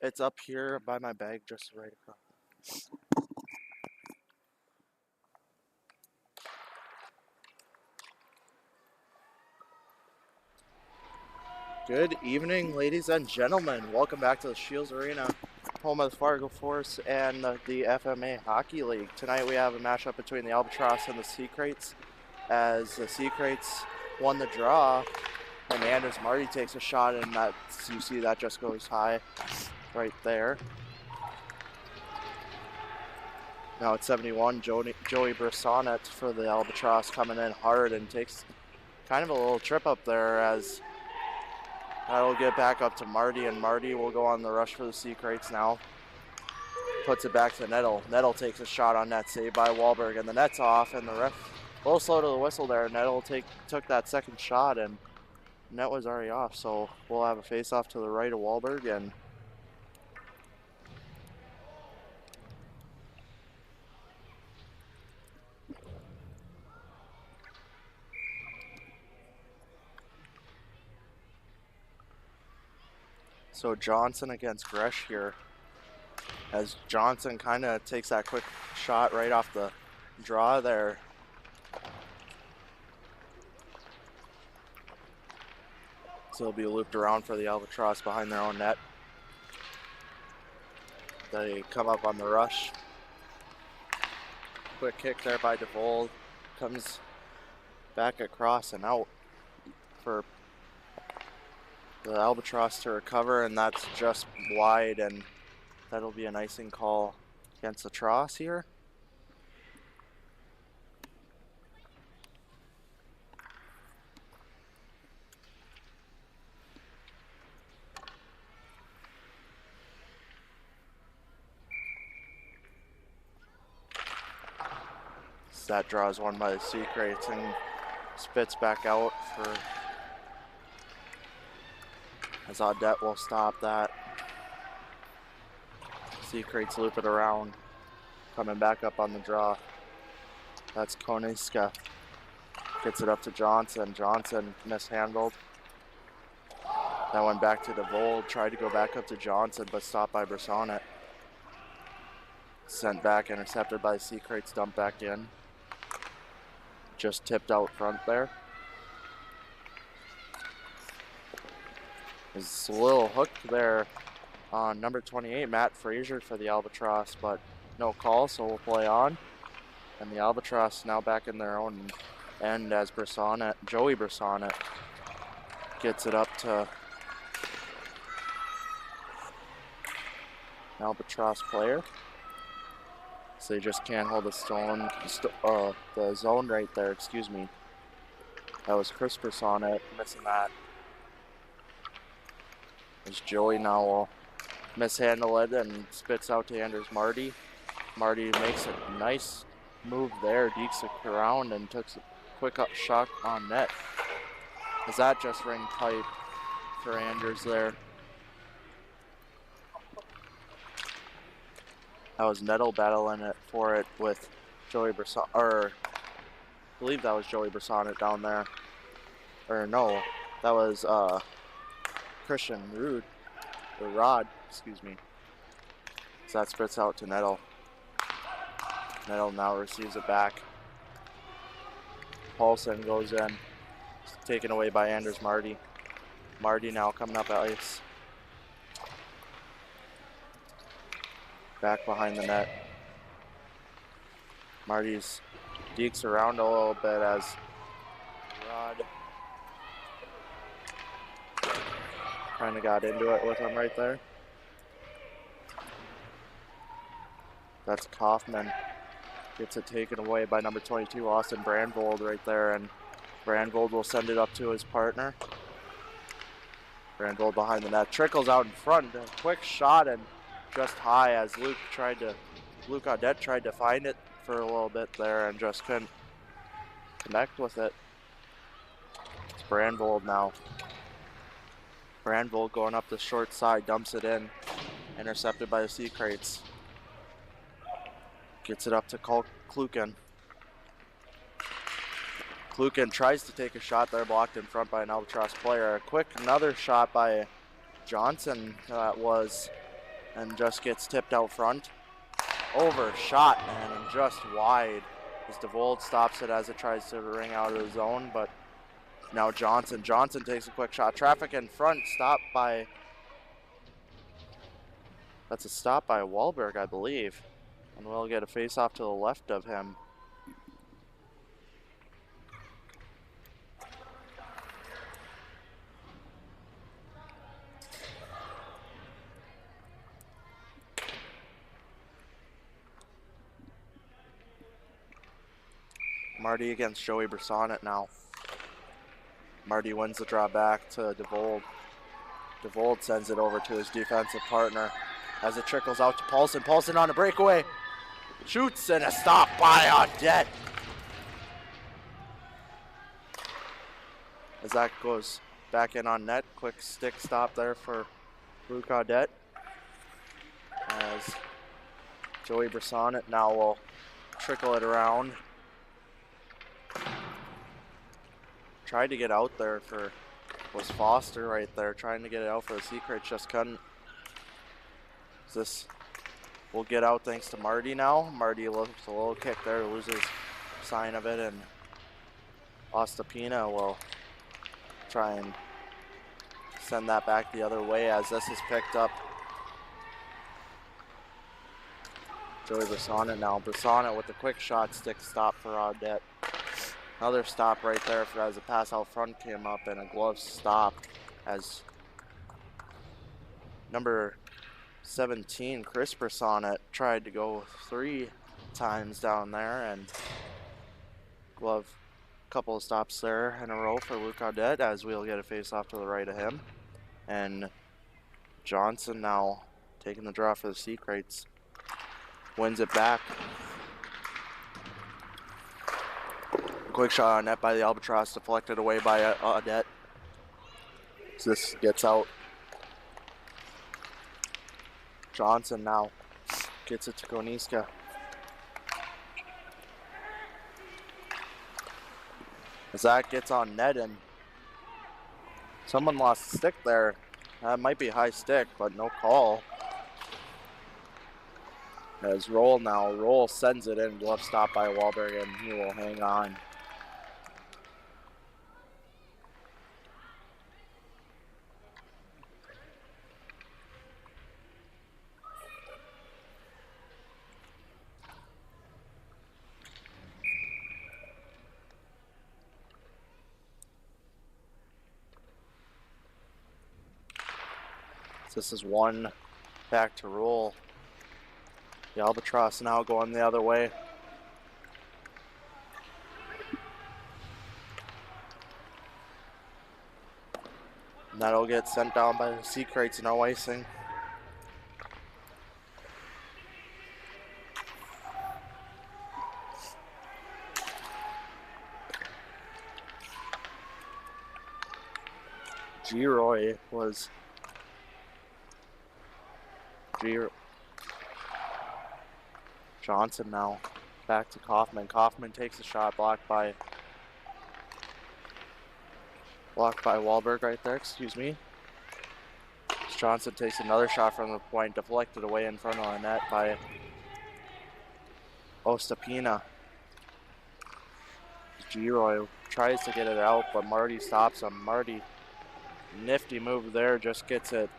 It's up here by my bag, just right across. Good evening, ladies and gentlemen. Welcome back to the Shields Arena, home of the Fargo Force and the FMA Hockey League. Tonight we have a matchup between the Albatross and the Kraits, as the Kraits won the draw, and Anders Marty takes a shot, and that you see that just goes high right there. Now it's 71. Joey Brissonnet for the Albatross coming in hard and takes kind of a little trip up there, as that'll get back up to Marty, and Marty will go on the rush for the Kraits now. Puts it back to Nettle. Nettle takes a shot on net, saved by Wahlberg, and the net's off, and the ref a little slow to the whistle there. Nettle took that second shot, and net was already off, so we'll have a face-off to the right of Wahlberg, and so Johnson against Gresh here, as Johnson kind of takes that quick shot right off the draw there. So it'll be looped around for the Albatross behind their own net. They come up on the rush. Quick kick there by DeVold. Comes back across and out for the Albatross to recover, and that's just wide, and that'll be an icing call against the Tross here. That draw is won by the Kraits and spits back out for, as Audette will stop that. Kraits loop it around, coming back up on the draw. That's Koniska. Gets it up to Johnson. Johnson mishandled. That went back to DeVold. Tried to go back up to Johnson, but stopped by Brissonnet. Sent back, intercepted by Kraits, dumped back in. Just tipped out front there. There's a little hook there on number 28, Matt Frazier for the Albatross, but no call, so we'll play on. And the Albatross now back in their own end, as Joey Brissonnet gets it up to Albatross player. So they just can't hold the zone right there, excuse me. That was Chris Brissonnet missing that. As Joey now will mishandle it and spits out to Anders Marty. Marty makes a nice move there, dekes it around and took a quick up shot on net. As that just ring tight for Anders there. That was Nettle battling it for it with Joey Brissonnet, or I believe that was Joey Brissonnet down there. Or no, that was Christian Rod, excuse me. So that spits out to Nettle. Nettle now receives it back. Paulson goes in, taken away by Anders Marty. Marty now coming up at ice. Back behind the net. Marty's dekes around a little bit as Rod kind of got into it with him right there. That's Kaufman. Gets it taken away by number 22, Austin Brandvold right there, and Brandvold will send it up to his partner. Brandvold behind the net. Trickles out in front. A quick shot and just high, as Luke Audette tried to find it for a little bit there and just couldn't connect with it. It's Brandvold now. Brandvold going up the short side, dumps it in. Intercepted by the Kraits. Gets it up to Klukin. Klukin tries to take a shot there, blocked in front by an Albatross player. A quick another shot by Johnson that was and just gets tipped out front. Overshot, man, and just wide. As DeVold stops it as it tries to ring out of the zone, but now Johnson takes a quick shot. Traffic in front, stopped by, that's a stop by Wahlberg, I believe. And we'll get a face off to the left of him. Marty against Joey Brisson now. Marty wins the draw back to DeVold. DeVold sends it over to his defensive partner as it trickles out to Paulson. Paulson on a breakaway. Shoots and a stop by Audette. As that goes back in on net. Quick stick stop there for Luke Audette. As Joey Brisson now will trickle it around. Tried to get out there for, was Foster right there, trying to get it out for the Sea Kraits, just couldn't. This will get out thanks to Marty now. Marty looks a little kick there, loses sign of it, and Ostapina will try and send that back the other way as this is picked up. Joey Brisson now. Brisson with the quick shot, stick stop for Audette. Another stop right there as a pass out front came up and a glove stop as number 17, Chris Brisson, tried to go 3 times down there, and glove, couple of stops there in a row for Luke Audette as we'll get a face off to the right of him. And Johnson now taking the draw for the Sea Kraits. Wins it back. Quick shot on net by the Albatross, deflected away by Audette. So this gets out. Johnson now gets it to Koniska. As that gets on net, and someone lost the stick there. That might be high stick, but no call. As Roll sends it in, glove stop by Wahlberg, and he will hang on. This is one back to Roll. The Albatross now going the other way. And that'll get sent down by the Sea Kraits, no icing. G-Roy was... Johnson now back to Kaufman. Kaufman takes a shot, blocked by Wahlberg right there, excuse me. Johnson takes another shot from the point, deflected away in front of the net by Ostapina. Giroy tries to get it out, but Marty stops him. Marty, nifty move there, just gets it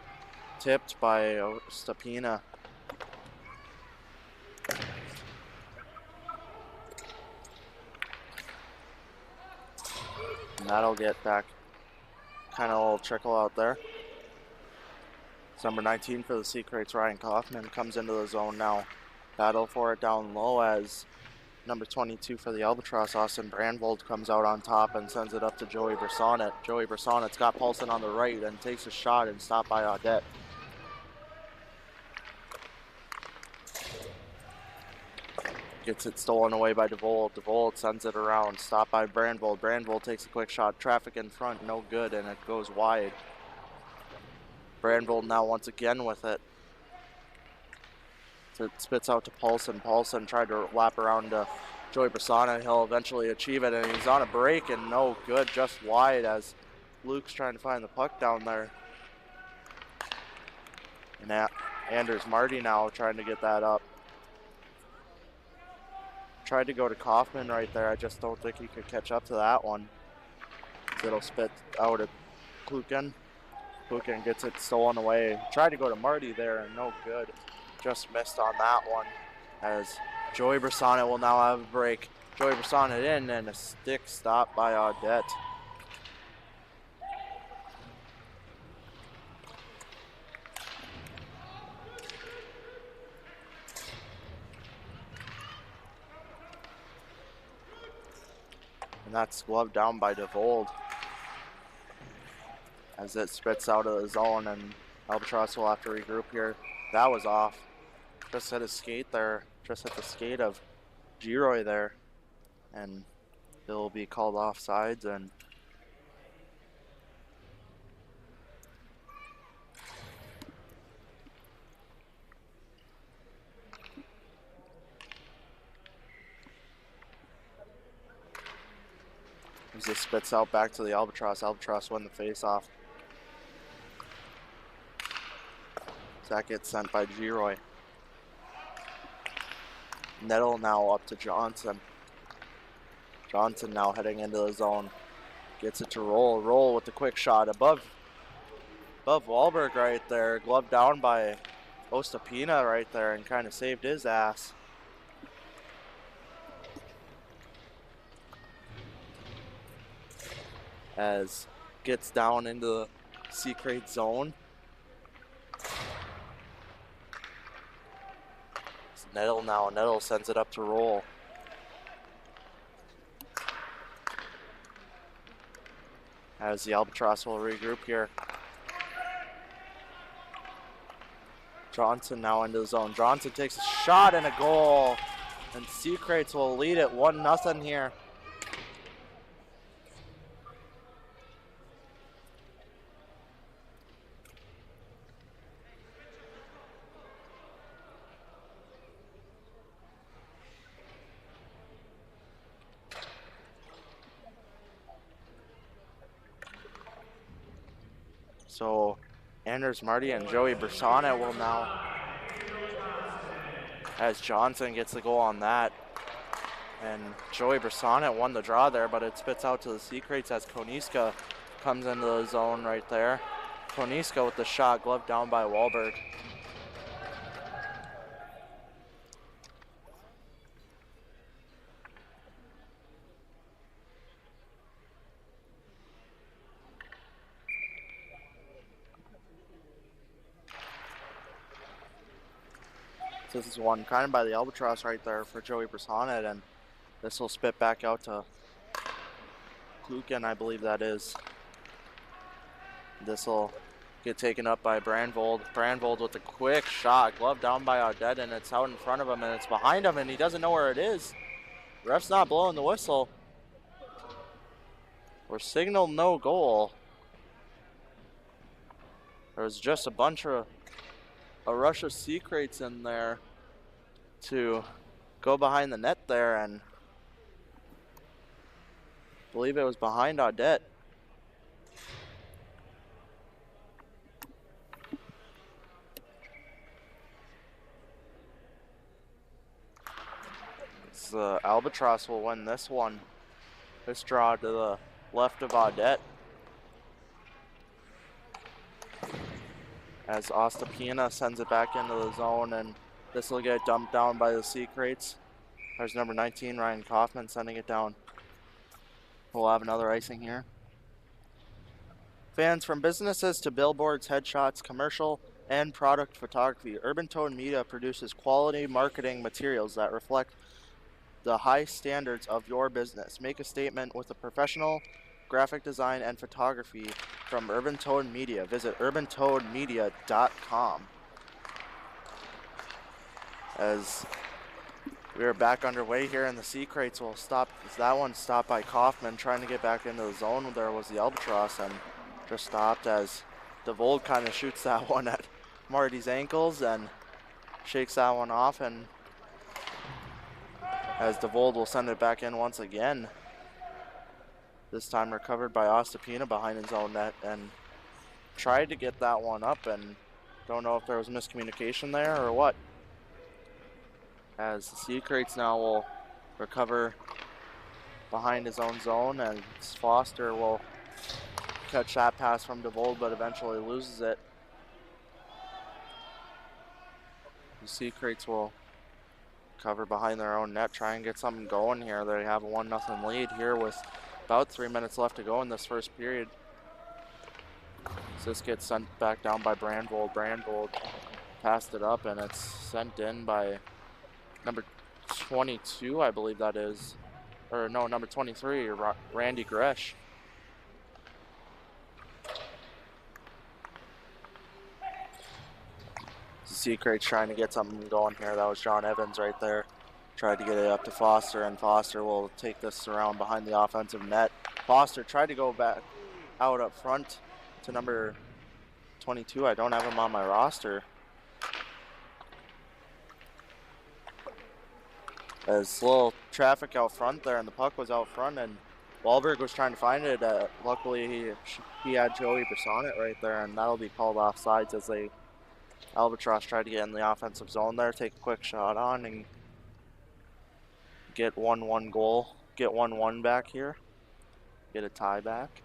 tipped by Ostapina. And that'll get back, kind of a little trickle out there. It's number 19 for the Sea Kraits, Ryan Kaufman, comes into the zone now. Battle for it down low as number 22 for the Albatross, Austin Brandvold, comes out on top and sends it up to Joey Brisson. Joey Brissonet's got Paulson on the right and takes a shot and stopped by Audette. Gets it stolen away by DeVold. DeVold sends it around. Stopped by Brandvold. Brandvold takes a quick shot. Traffic in front. No good, and it goes wide. Brandvold now once again with it. So it spits out to Paulson. Paulson tried to lap around to Joey Brisson. He'll eventually achieve it, and he's on a break, and no good. Just wide as Luke's trying to find the puck down there. And Anders Marty now trying to get that up. Tried to go to Kaufman right there. I just don't think he could catch up to that one. It'll spit out at Kluken. Kluken gets it stolen away. Tried to go to Marty there and no good. Just missed on that one as Joey Bressonnet will now have a break. Joey Bressonnet in and a stick stop by Audette. And that's gloved down by DeVold as it spits out of the zone, and Albatross will have to regroup here. That was off. Just hit his skate there. Just hit the skate of Giroy there. And he'll be called offsides, and as this spits out back to the Albatross. Albatross won the face-off. That gets sent by Giroy. Nettle now up to Johnson. Johnson now heading into the zone. Gets it to Roll. Roll with the quick shot above Wahlberg right there. Gloved down by Ostapina right there and kind of saved his ass. As gets down into the C-Crate zone. It's Nettle now. Nettle sends it up to Roll. As the Albatross will regroup here. Johnson now into the zone. Johnson takes a shot and a goal. And C-Crates will lead it 1-0 here. So Anders Marty and Joey Bressonnet will now, as Johnson gets the goal on that. And Joey Bressonnet won the draw there, but it spits out to the C-Crates as Koniska comes into the zone right there. Koniska with the shot, gloved down by Wahlberg. This is one kind of by the Albatross right there for Joey Bressonnet, and this will spit back out to Kluken, I believe that is. This will get taken up by Brandvold. Brandvold with a quick shot, gloved down by Audette, and it's out in front of him, and it's behind him, and he doesn't know where it is. Ref's not blowing the whistle. Or signaled no goal. There's just a rush of C-Crates in there to go behind the net there, and I believe it was behind Audette. The Albatross will win this one. This draw to the left of Audette. As Ostapina sends it back into the zone, and this will get dumped down by the C-Crates. There's number 19, Ryan Kaufman, sending it down. We'll have another icing here. Fans, from businesses to billboards, headshots, commercial, and product photography, Urban Tone Media produces quality marketing materials that reflect the high standards of your business. Make a statement with a professional graphic design and photography from Urban Tone Media. Visit urbantonemedia.com. As we are back underway here, and the C-Crates will stop. That one stopped by Kaufman trying to get back into the zone. There was the Albatross, and just stopped as DeVold kind of shoots that one at Marty's ankles and shakes that one off, and as DeVold will send it back in once again. This time recovered by Ostapina behind his own net, and tried to get that one up, and Don't know if there was miscommunication there or what. As the Sea Kraits now will recover behind his own zone, and Foster will catch that pass from DeVold, but eventually loses it. The Sea Kraits will cover behind their own net, try and get something going here. They have a 1-0 lead here with about 3 minutes left to go in this first period. So this gets sent back down by Brandvold. Brandvold passed it up, and it's sent in by number 22, I believe that is. Or no, number 23, Randy Gresh. Sea Kraits trying to get something going here. That was John Evans right there. Tried to get it up to Foster, and Foster will take this around behind the offensive net. Foster tried to go back out up front to number 22. I don't have him on my roster. There's a little traffic out front there, and the puck was out front, and Wahlberg was trying to find it. Luckily, he had Joey Brissonnet right there, and that'll be called offsides as Albatross tried to get in the offensive zone there, take a quick shot on, and get 1-1 goal. Get 1-1 back here. Get a tie back.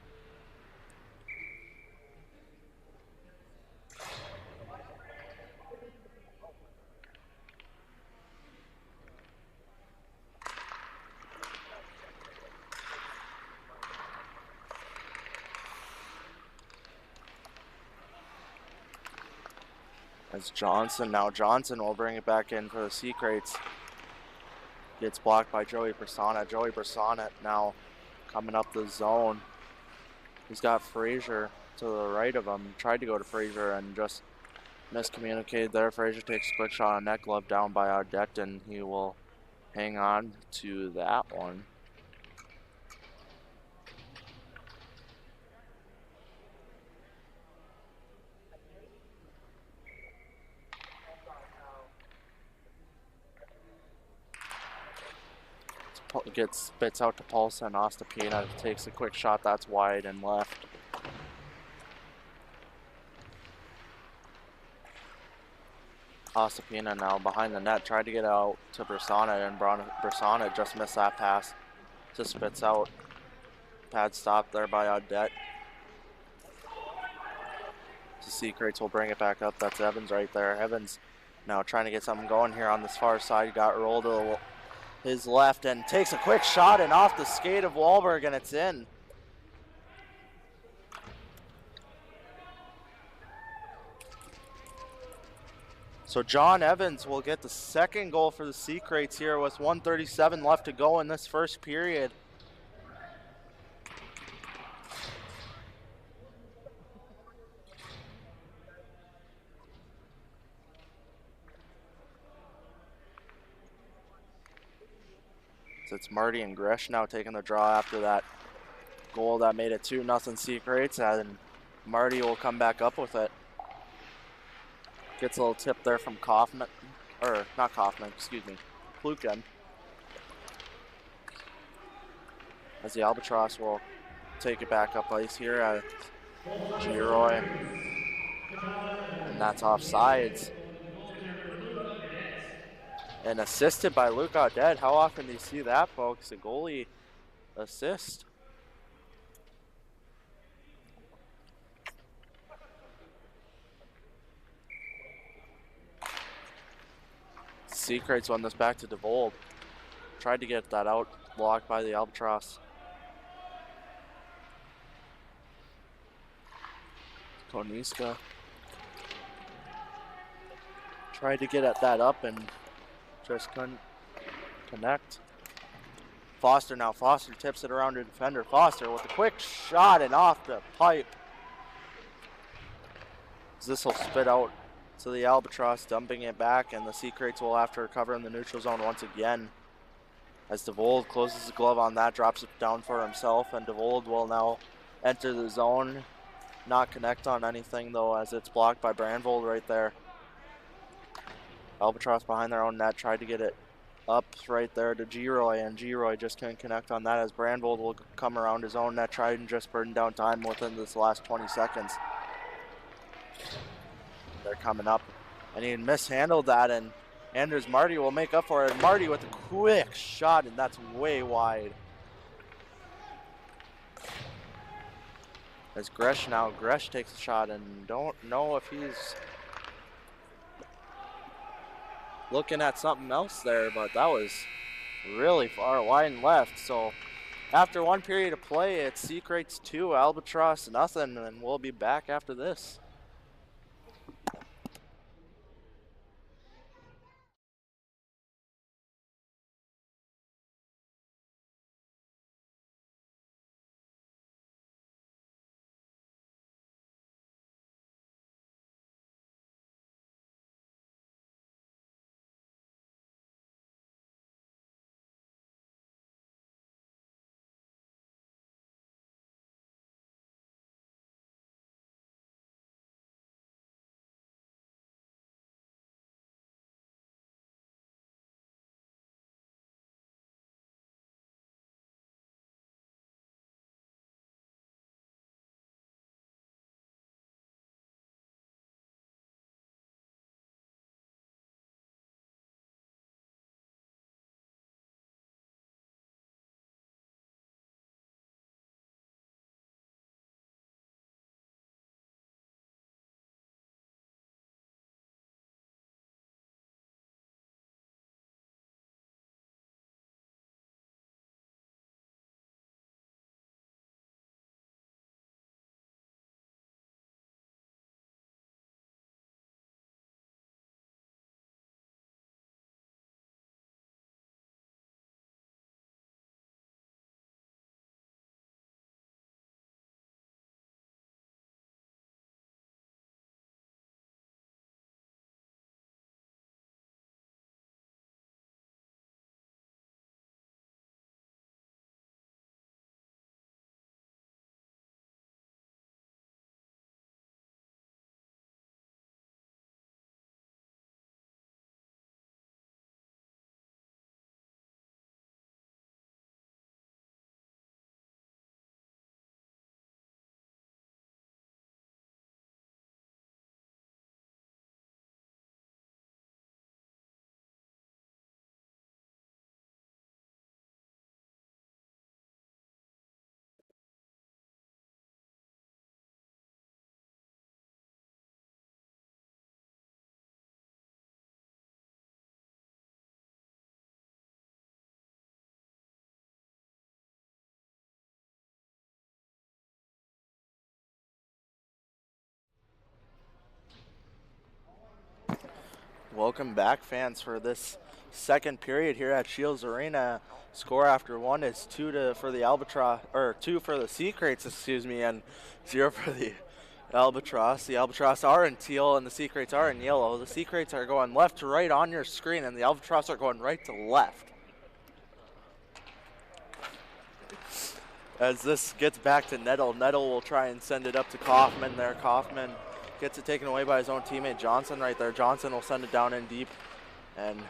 As Johnson will bring it back in for the Sea Kraits. Gets blocked by Joey Brissonnet. Joey Brissonnet now coming up the zone. He's got Frazier to the right of him. Tried to go to Frazier and just miscommunicated there. Frazier takes a quick shot on net glove down by Audette, and he will hang on to that one. Spits out to Paulson. Ostapina takes a quick shot that's wide and left. Ostapina now behind the net, tried to get out to Brissonnet, and Brissonnet just missed that pass. Just spits out. Pad stop there by Audette. The Sea Kraits will bring it back up. That's Evans right there. Evans now trying to get something going here on this far side. Got rolled to his left and takes a quick shot and off the skate of Wahlberg, and it's in. So John Evans will get the second goal for the Sea Kraits here with 1:37 left to go in this first period. So it's Marty and Gresh now taking the draw after that goal that made it 2-0 Sea Kraits, and Marty will come back up with it. Gets a little tip there from Kaufman, or not Kaufman, excuse me, Plukin. As the Albatross will take it back up ice here at Giroy. And that's offsides. And assisted by Luke Audette. How often do you see that, folks? A goalie assist. Sea Kraits won this back to DeVold. Tried to get that out, blocked by the Albatross. Koniska tried to get at that up and just couldn't connect. Foster now. Foster tips it around to defender. Foster with a quick shot and off the pipe. This will spit out to the Albatross, dumping it back, and the Sea Kraits will have to recover in the neutral zone once again. As DeVold closes the glove on that, drops it down for himself, and DeVold will now enter the zone. Not connect on anything though, as it's blocked by Brandvold right there. Albatross behind their own net, tried to get it up right there to Giroy, and Giroy just couldn't connect on that, as Brandvold will come around his own net, try and just burn down time within this last 20 seconds. they're coming up. And he mishandled that, and Anders Marty will make up for it. Marty with a quick shot, and that's way wide. As Gresh takes a shot, and don't know if he's looking at something else there, but that was really far wide and left. So after one period of play, it's Kraits 2, Albatross nothing, and we'll be back after this. Welcome back, fans, for this second period here at Shields Arena. Score after one is 2 for the Albatross, or 2 for the Kraits, excuse me, and 0 for the Albatross. The Albatross are in teal and the Kraits are in yellow. The Kraits are going left to right on your screen, and the Albatross are going right to left. As this gets back to Nettle, Nettle will try and send it up to Kaufman there. Kaufman gets it taken away by his own teammate Johnson right there. Johnson will send it down in deep and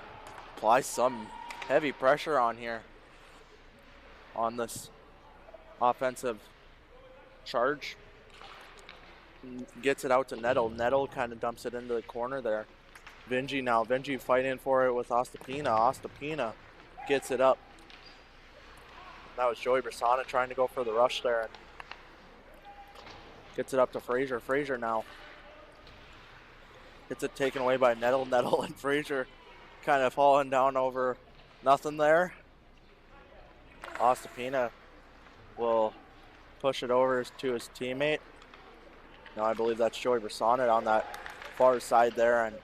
apply some heavy pressure on here on this offensive charge. Gets it out to Nettle. Nettle kind of dumps it into the corner there. Vinci now. Vinci fighting for it with Ostapina. Ostapina gets it up. That was Joey Brasana trying to go for the rush there. And gets it up to Frazier. Frazier now gets it taken away by Nettle. Nettle and Frazier kind of falling down over nothing there. Ostapina will push it over to his teammate. Now I believe that's Joey Brasana on that far side there, and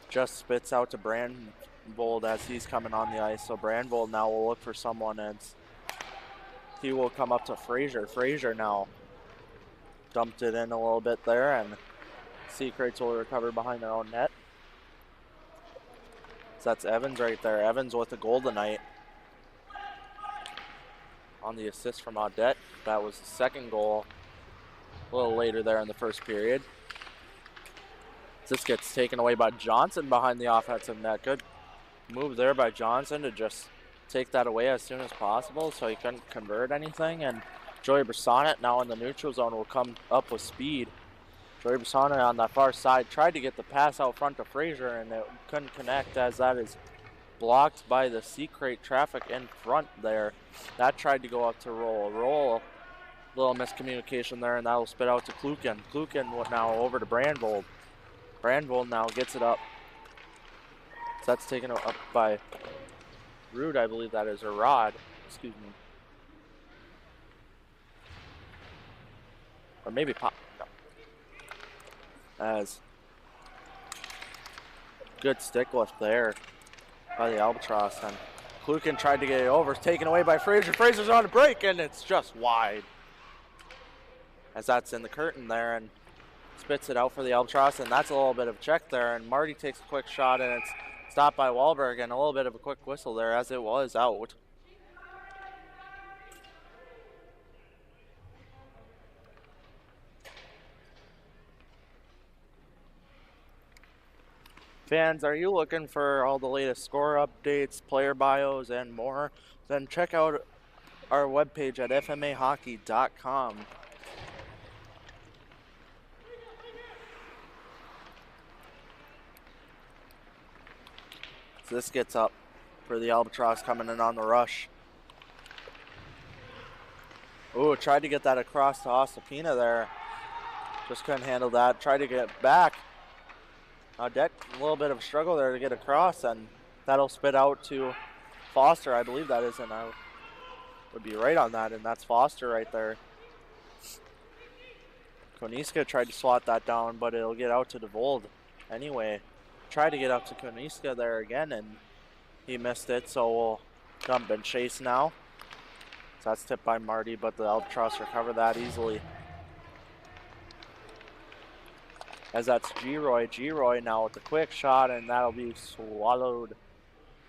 just spits out to Brandvold as he's coming on the ice. So Brandvold now will look for someone, and he will come up to Frazier. Frazier now dumped it in a little bit there, and Kraits will recover behind their own net. So that's Evans right there. Evans with the Goldenite on the assist from Audette. That was the second goal a little later there in the first period. This gets taken away by Johnson behind the offensive net. Good move there by Johnson to just take that away as soon as possible so he couldn't convert anything. And Joey Brasana now in the neutral zone will come up with speed. Joey Brasana on that far side tried to get the pass out front to Frazier, and it couldn't connect as that is blocked by the C-Crate traffic in front there. That tried to go up to Roll. Roll, little miscommunication there, and that will spit out to Kluken. Kluken now over to Brandvold. Brandvold now gets it up. So that's taken up by Rude, I believe that is, or Rod, excuse me. Or maybe Pop, no. As good stick lift there by the Albatross, and Kluken tried to get it over. It's taken away by Frazier. Frazier's on a break, and it's just wide. As that's in the curtain there, and spits it out for the Albatross, and that's a little bit of a check there, and Marty takes a quick shot, and it's stopped by Wahlberg, and a little bit of a quick whistle there as it was out. Fans, are you looking for all the latest score updates, player bios, and more? Then check out our webpage at fmahockey.com. So this gets up for the Albatross coming in on the rush. Ooh, tried to get that across to Ossipina there. Just couldn't handle that. Tried to get back. Audette, a little bit of a struggle there to get across, and that'll spit out to Foster, I believe that is, and I would be right on that, and that's Foster right there. Koniska tried to swat that down, but it'll get out to DeVold anyway. Tried to get up to Koniska there again, and he missed it, so we'll dump and chase now. So that's tipped by Marty, but the Albatross recover that easily. As that's G-Roy. G-Roy now with the quick shot, and that'll be swallowed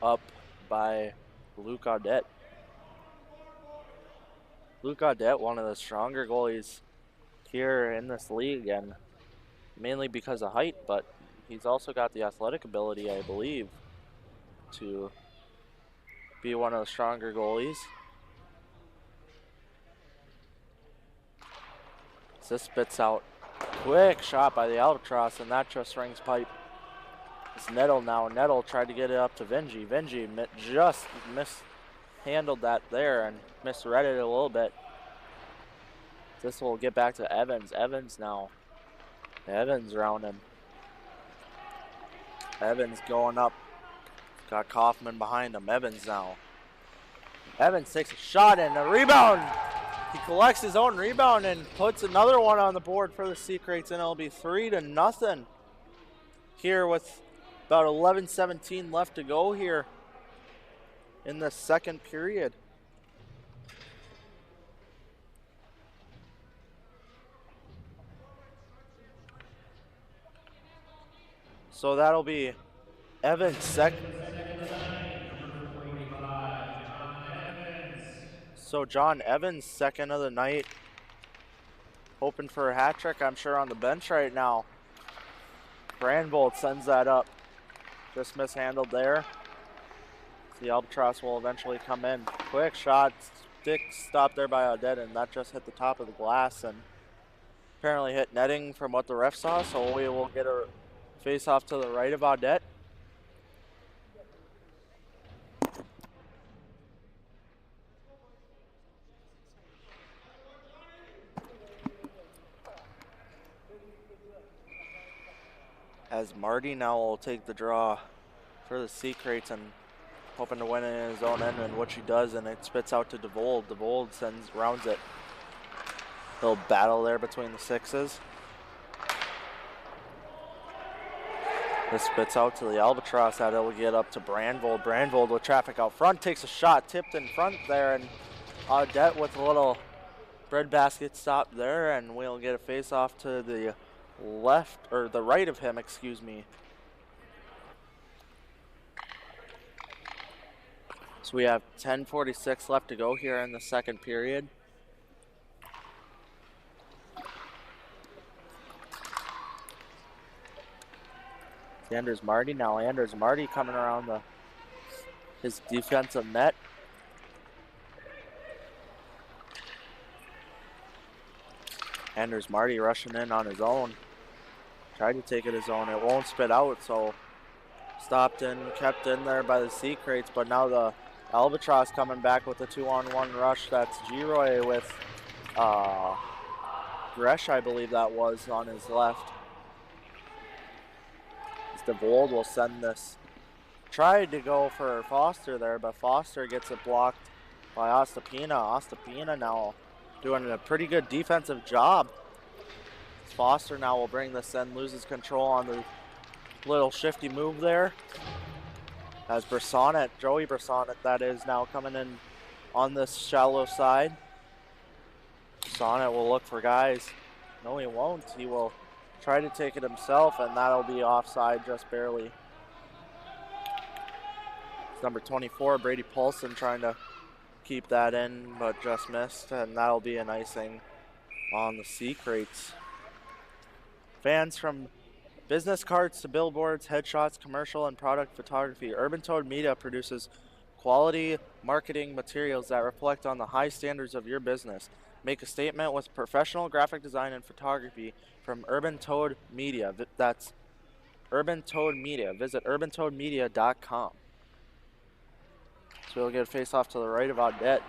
up by Luke Audette. Luke Audette, one of the stronger goalies here in this league, and mainly because of height, but he's also got the athletic ability, I believe, to be one of the stronger goalies. So this spits out. Quick shot by the Albatross, and that just rings pipe. It's Nettle now. Nettle tried to get it up to Vingy. Vingy just mishandled that there and misread it a little bit. This will get back to Evans. Evans now. Evans around him. Evans going up. Got Kaufman behind him. Evans now. Evans takes a shot and a rebound. He collects his own rebound and puts another one on the board for the C-Crates, and it'll be 3-0 here with about 11:17 left to go here in the second period. So that'll be Evans second. So John Evans, second of the night, hoping for a hat trick, I'm sure, on the bench right now. Brandvold sends that up. Just mishandled there. The Albatross will eventually come in. Quick shot, stick stopped there by Audette, and that just hit the top of the glass and apparently hit netting from what the ref saw, so we will get a face off to the right of Audette. As Marty now will take the draw for the C-Crates and hoping to win it in his own end, and what she does, and it spits out to DeVold. DeVold rounds it. Little battle there between the sixes. This spits out to the Albatross, that it'll get up to Brandvold. Brandvold with traffic out front, takes a shot, tipped in front there, and Audette with a little breadbasket stop there, and we'll get a face off to the left, or the right of him, excuse me. So we have 10:46 left to go here in the second period. Anders Marty now. Anders Marty coming around his defensive net. Anders Marty rushing in on his own. Tried to take it his own. It won't spit out, so stopped in, kept in there by the Sea Kraits, but now the Albatross coming back with a 2-on-1 rush. That's G-Roy with Gresh, I believe that was, on his left. DeVold will send this. Tried to go for Foster there, but Foster gets it blocked by Ostapina. Ostapina now doing a pretty good defensive job. Foster now will bring this in, loses control on the little shifty move there. As Brassonet, Joey Brassonet that is, now coming in on this shallow side. Brassonet will look for guys. No, he won't. He will try to take it himself, and that'll be offside just barely. It's number 24, Brady Paulson, trying to keep that in, but just missed, and that'll be an icing on the Sea Kraits. Fans from business cards to billboards, headshots, commercial, and product photography, Urban Toad Media produces quality marketing materials that reflect on the high standards of your business. Make a statement with professional graphic design and photography from Urban Toad Media. That's Urban Toad Media. Visit urbantoadmedia.com. So we'll get a face off to the right of Audette.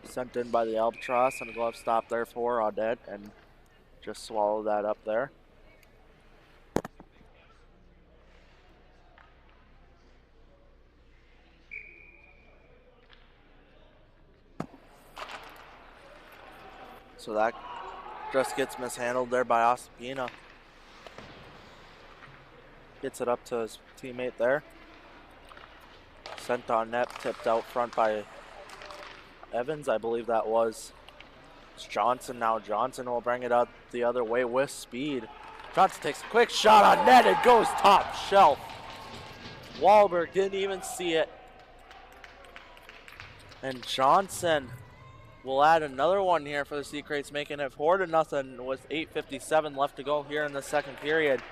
Sent in by the Albatross, and a glove stop there for Audette, and just swallow that up there. So that just gets mishandled there by Ostapina. Gets it up to his teammate there. Sent on net, tipped out front by Evans, I believe that was. It's Johnson now. Johnson will bring it up the other way with speed. Johnson takes a quick shot on net. It goes top shelf. Wahlberg didn't even see it. And Johnson will add another one here for the Sea Kraits, making it 4-0 with 8:57 left to go here in the second period.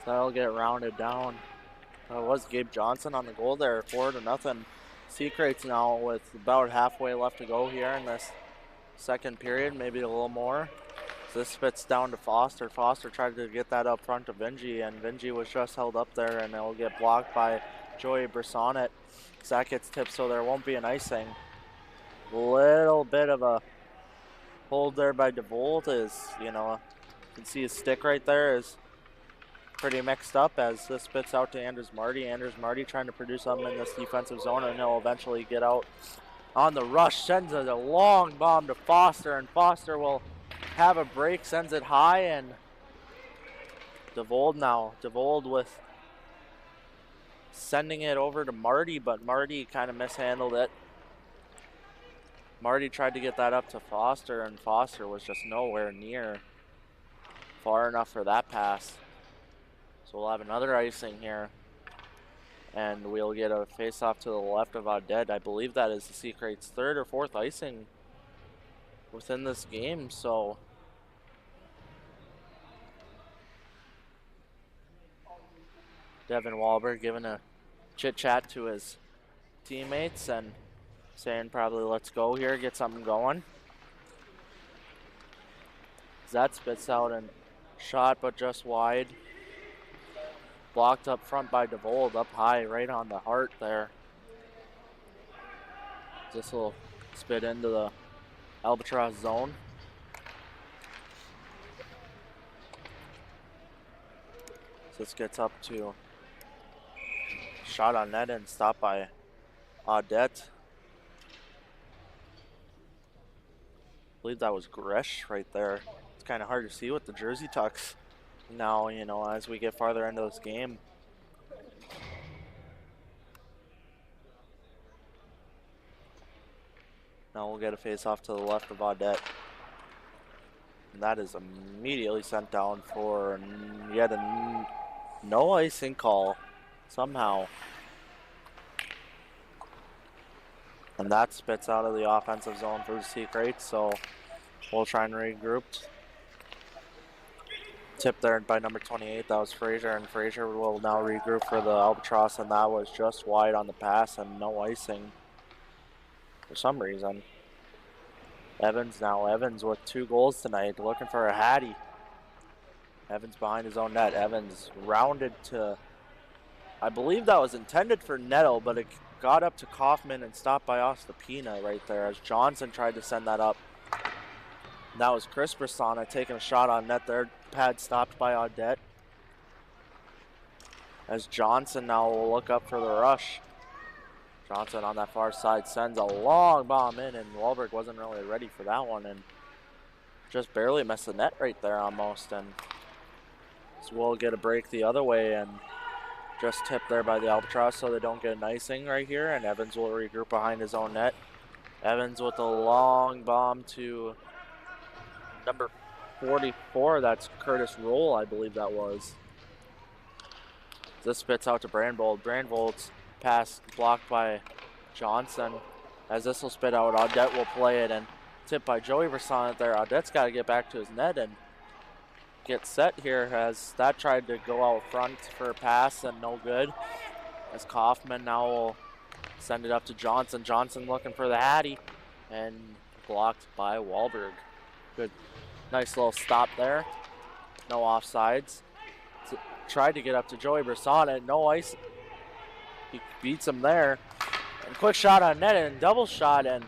That'll get rounded down. That was Gabe Johnson on the goal there, 4-0. Sea Kraits now with about halfway left to go here in this second period, maybe a little more. So this spits down to Foster. Foster tried to get that up front to Vinci, and Vinci was just held up there, and it'll get blocked by Joey Brassonet. That gets tipped, so there won't be an icing. Little bit of a hold there by DeVolt is, you can see his stick right there is pretty mixed up as this spits out to Anders Marty. Anders Marty trying to produce something in this defensive zone, and he'll eventually get out on the rush. Sends a long bomb to Foster, and Foster will have a break, sends it high, and DeVold now. DeVold with sending it over to Marty, but Marty kind of mishandled it. Marty tried to get that up to Foster, and Foster was just nowhere near far enough for that pass. So we'll have another icing here, and we'll get a face-off to the left of Audette. I believe that is the Sea Kraits' third or fourth icing within this game, so Devin Wahlberg giving a chit-chat to his teammates and saying probably let's go here, get something going. That spits out a shot, but just wide. Blocked up front by DeVold, up high, right on the heart there. This will spit into the Albatross zone. So this gets up to shot on net and stopped by Audette. I believe that was Gresh right there. It's kind of hard to see with the jersey tucks now, as we get farther into this game. Now we'll get a face off to the left of Audette. And that is immediately sent down for yet a no icing call somehow. And that spits out of the offensive zone for the Kraits, so we'll try and regroup. Tip there by number 28, that was Frazier, and Frazier will now regroup for the Albatross, and that was just wide on the pass and no icing for some reason. Evans now, Evans with 2 goals tonight, looking for a hattie. Evans behind his own net, Evans rounded to, I believe that was intended for Netto, but it got up to Kaufman and stopped by Ostapina right there as Johnson tried to send that up. And that was Chris Brasana taking a shot on net there. Pad stopped by Audette. As Johnson now will look up for the rush. Johnson on that far side sends a long bomb in, and Wahlberg wasn't really ready for that one and just barely missed the net right there almost. And so we'll get a break the other way and just tipped there by the Albatross so they don't get an icing right here, and Evans will regroup behind his own net. Evans with a long bomb to number 44, that's Curtis Roll, I believe that was. This spits out to Brandvold. Brandvold's pass blocked by Johnson. As this will spit out, Audette will play it and tipped by Joey Brasant there. Audette's got to get back to his net and get set here as that tried to go out front for a pass and no good. As Kaufman now will send it up to Johnson. Johnson looking for the hattie and blocked by Wahlberg. Good. Nice little stop there. No offsides. Tried to get up to Joey Brasana. No ice. He beats him there. And quick shot on net and double shot. And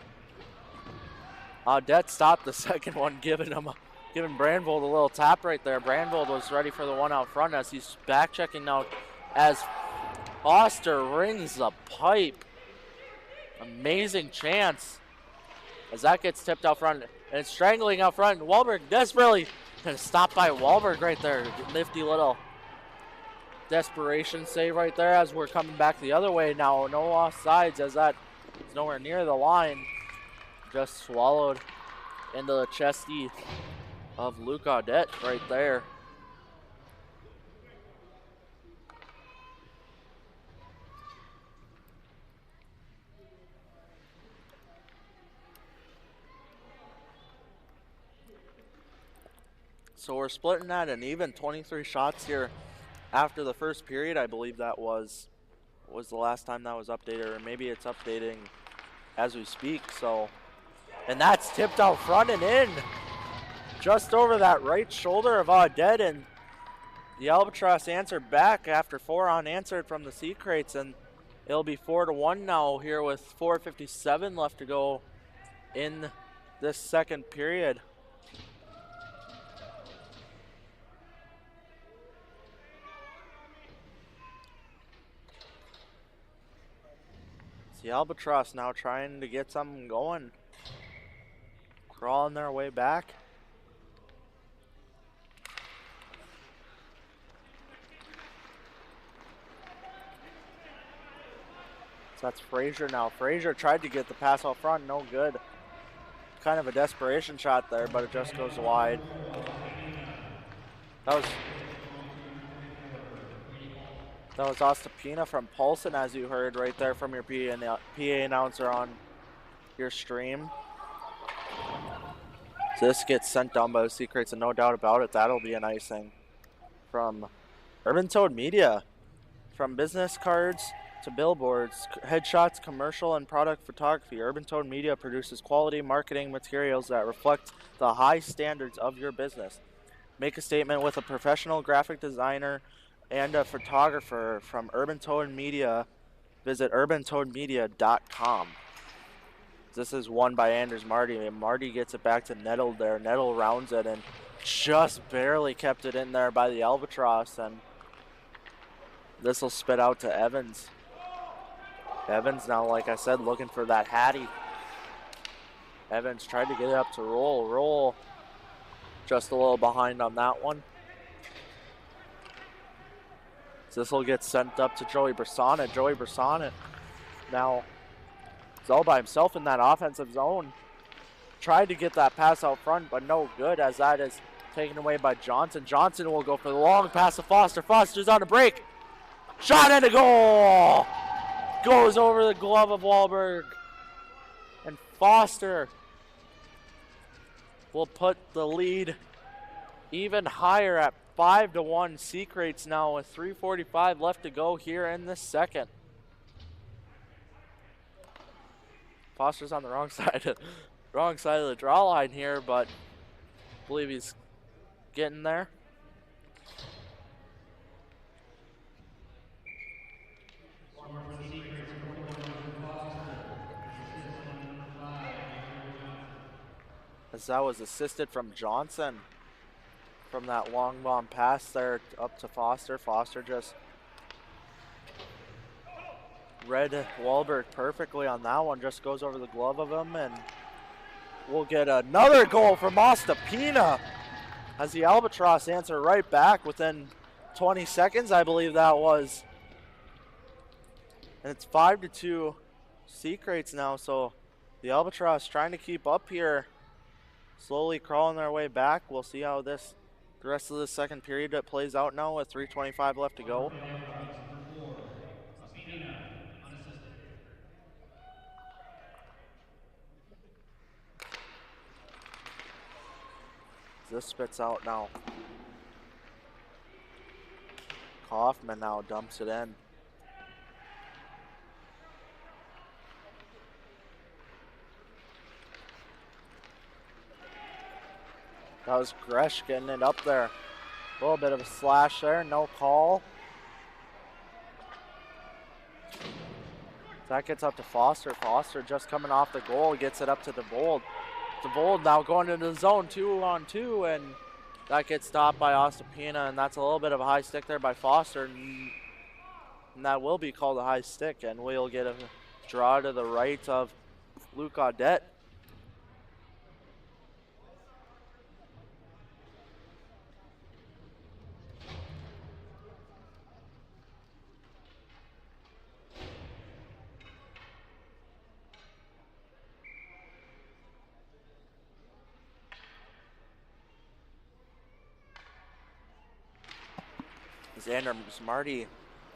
Audette stopped the second one, giving Brandvold a little tap right there. Brandvold was ready for the one out front as he's back checking now as Foster rings the pipe. Amazing chance. As that gets tipped out front. And it's strangling out front. And Wahlberg desperately stopped by Wahlberg right there. Nifty little desperation save right there as we're coming back the other way now. No offsides as that is nowhere near the line. Just swallowed into the chesty of Luke Audette right there. So we're splitting at an even 23 shots here after the first period. I believe that was the last time that was updated, or maybe it's updating as we speak. So, and that's tipped out front and in. Just over that right shoulder of Audette, and the Albatross answered back after 4 unanswered from the Kraits, and it'll be 4-1 now here with 4:57 left to go in this second period. The Albatross now trying to get something going, crawling their way back. So that's Frazier now. Frazier tried to get the pass out front, no good. Kind of a desperation shot there, but it just goes wide. That was Ostapina from Paulson, as you heard right there from your PA announcer on your stream. So this gets sent down by the Kraits, and no doubt about it, that'll be an icing. From Urban Toad Media, from business cards to billboards, headshots, commercial, and product photography, Urban Toad Media produces quality marketing materials that reflect the high standards of your business. Make a statement with a professional graphic designer and a photographer from Urban Toad Media. Visit urbantoadmedia.com. This is won by Anders Marty, and Marty gets it back to Nettle there. Nettle rounds it and just barely kept it in there by the Albatross, and this will spit out to Evans. Evans now, like I said, looking for that hattie. Evans tried to get it up to Roll. Roll just a little behind on that one. So this will get sent up to Joey Brasant. Joey Brasant now He's all by himself in that offensive zone. Tried to get that pass out front, but no good as that is taken away by Johnson. Johnson will go for the long pass to Foster. Foster's on a break. Shot and a goal! Goes over the glove of Wahlberg. And Foster will put the lead even higher at 5-1. Sea Kraits now with 3:45 left to go here in the second. Foster's on the wrong side of the draw line here, but I believe he's getting there. As that was assisted from Johnson from that long bomb pass there up to Foster. Foster just read Wahlberg perfectly on that one, just goes over the glove of him, and we'll get another goal from Ostapina as the Albatross answer right back within 20 seconds, I believe that was. And it's 5-2 Sea Kraits now, so the Albatross trying to keep up here, slowly crawling their way back. We'll see how the rest of the second period plays out now with 3:25 left to go. This spits out now. Kaufman now dumps it in. That was Gresh getting it up there. A little bit of a slash there, no call. That gets up to Foster. Foster just coming off the goal, gets it up to DeVold. DeVold now going into the zone 2-on-2, and that gets stopped by Ostapina, and that's a little bit of a high stick there by Foster, and that will be called a high stick, and we'll get a draw to the right of Luke Audette. Xander Marty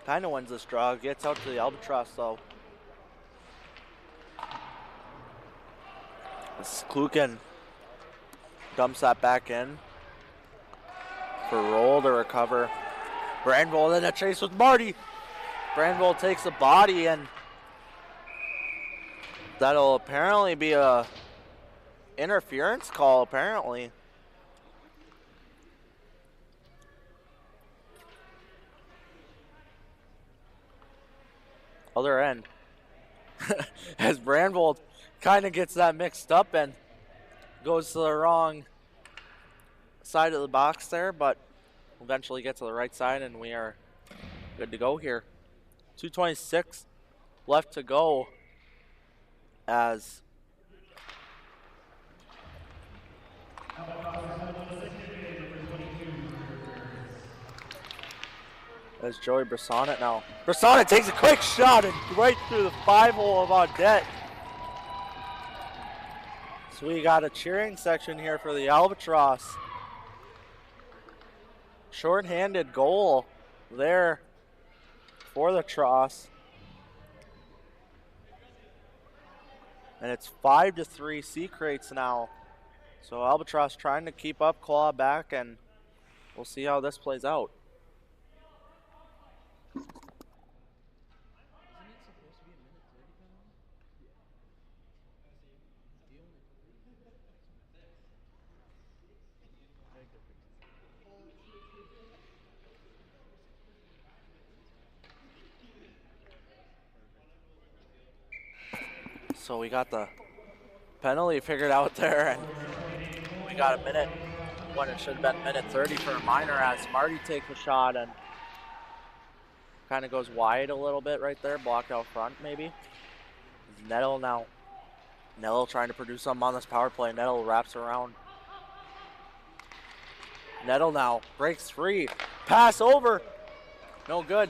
kind of wins this draw, gets out to the Albatross though. Kluken dumps that back in for Roll to recover. Brandvold in a chase with Marty. Brandvold takes the body, and that'll apparently be a interference call apparently. Other end. As Brandvold kind of gets that mixed up and goes to the wrong side of the box there, but eventually gets to the right side, and we are good to go here. 2:26 left to go as Joey Bressonnet now. Bressonnet takes a quick shot and right through the 5-hole of Audette. So we got a cheering section here for the Albatross. Short-handed goal there for the Tross. And it's 5-3 Sea Kraits now. So Albatross trying to keep up, claw back, and we'll see how this plays out. So we got the penalty figured out there, and we got a minute when it should have been minute 30 for a minor as Marty takes a shot and kind of goes wide a little bit right there, blocked out front maybe. Nettle now. Nettle trying to produce something on this power play. Nettle wraps around. Nettle now breaks free. Pass over. No good.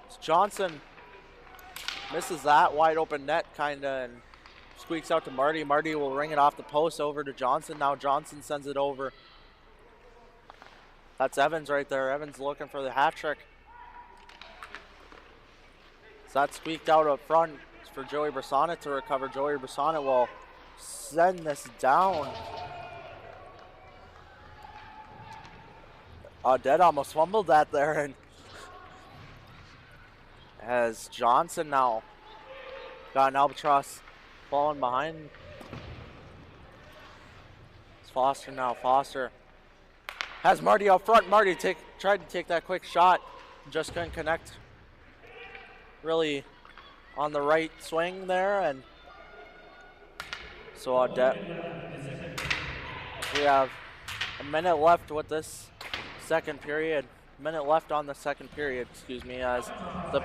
It's Johnson misses that wide open net kind of and squeaks out to Marty. Marty will ring it off the post over to Johnson. Now Johnson sends it over. That's Evans right there. Evans looking for the hat trick. So that squeaked out up front for Joey Brasonic to recover. Joey Brasonic will send this down. Dead almost fumbled that there, and as Johnson now got an Albatross falling behind. It's Foster now. Foster has Marty out front. Marty tried to take that quick shot, just couldn't connect really on the right swing there, and so we have a minute left with this second period. Minute left on the second period, excuse me, as the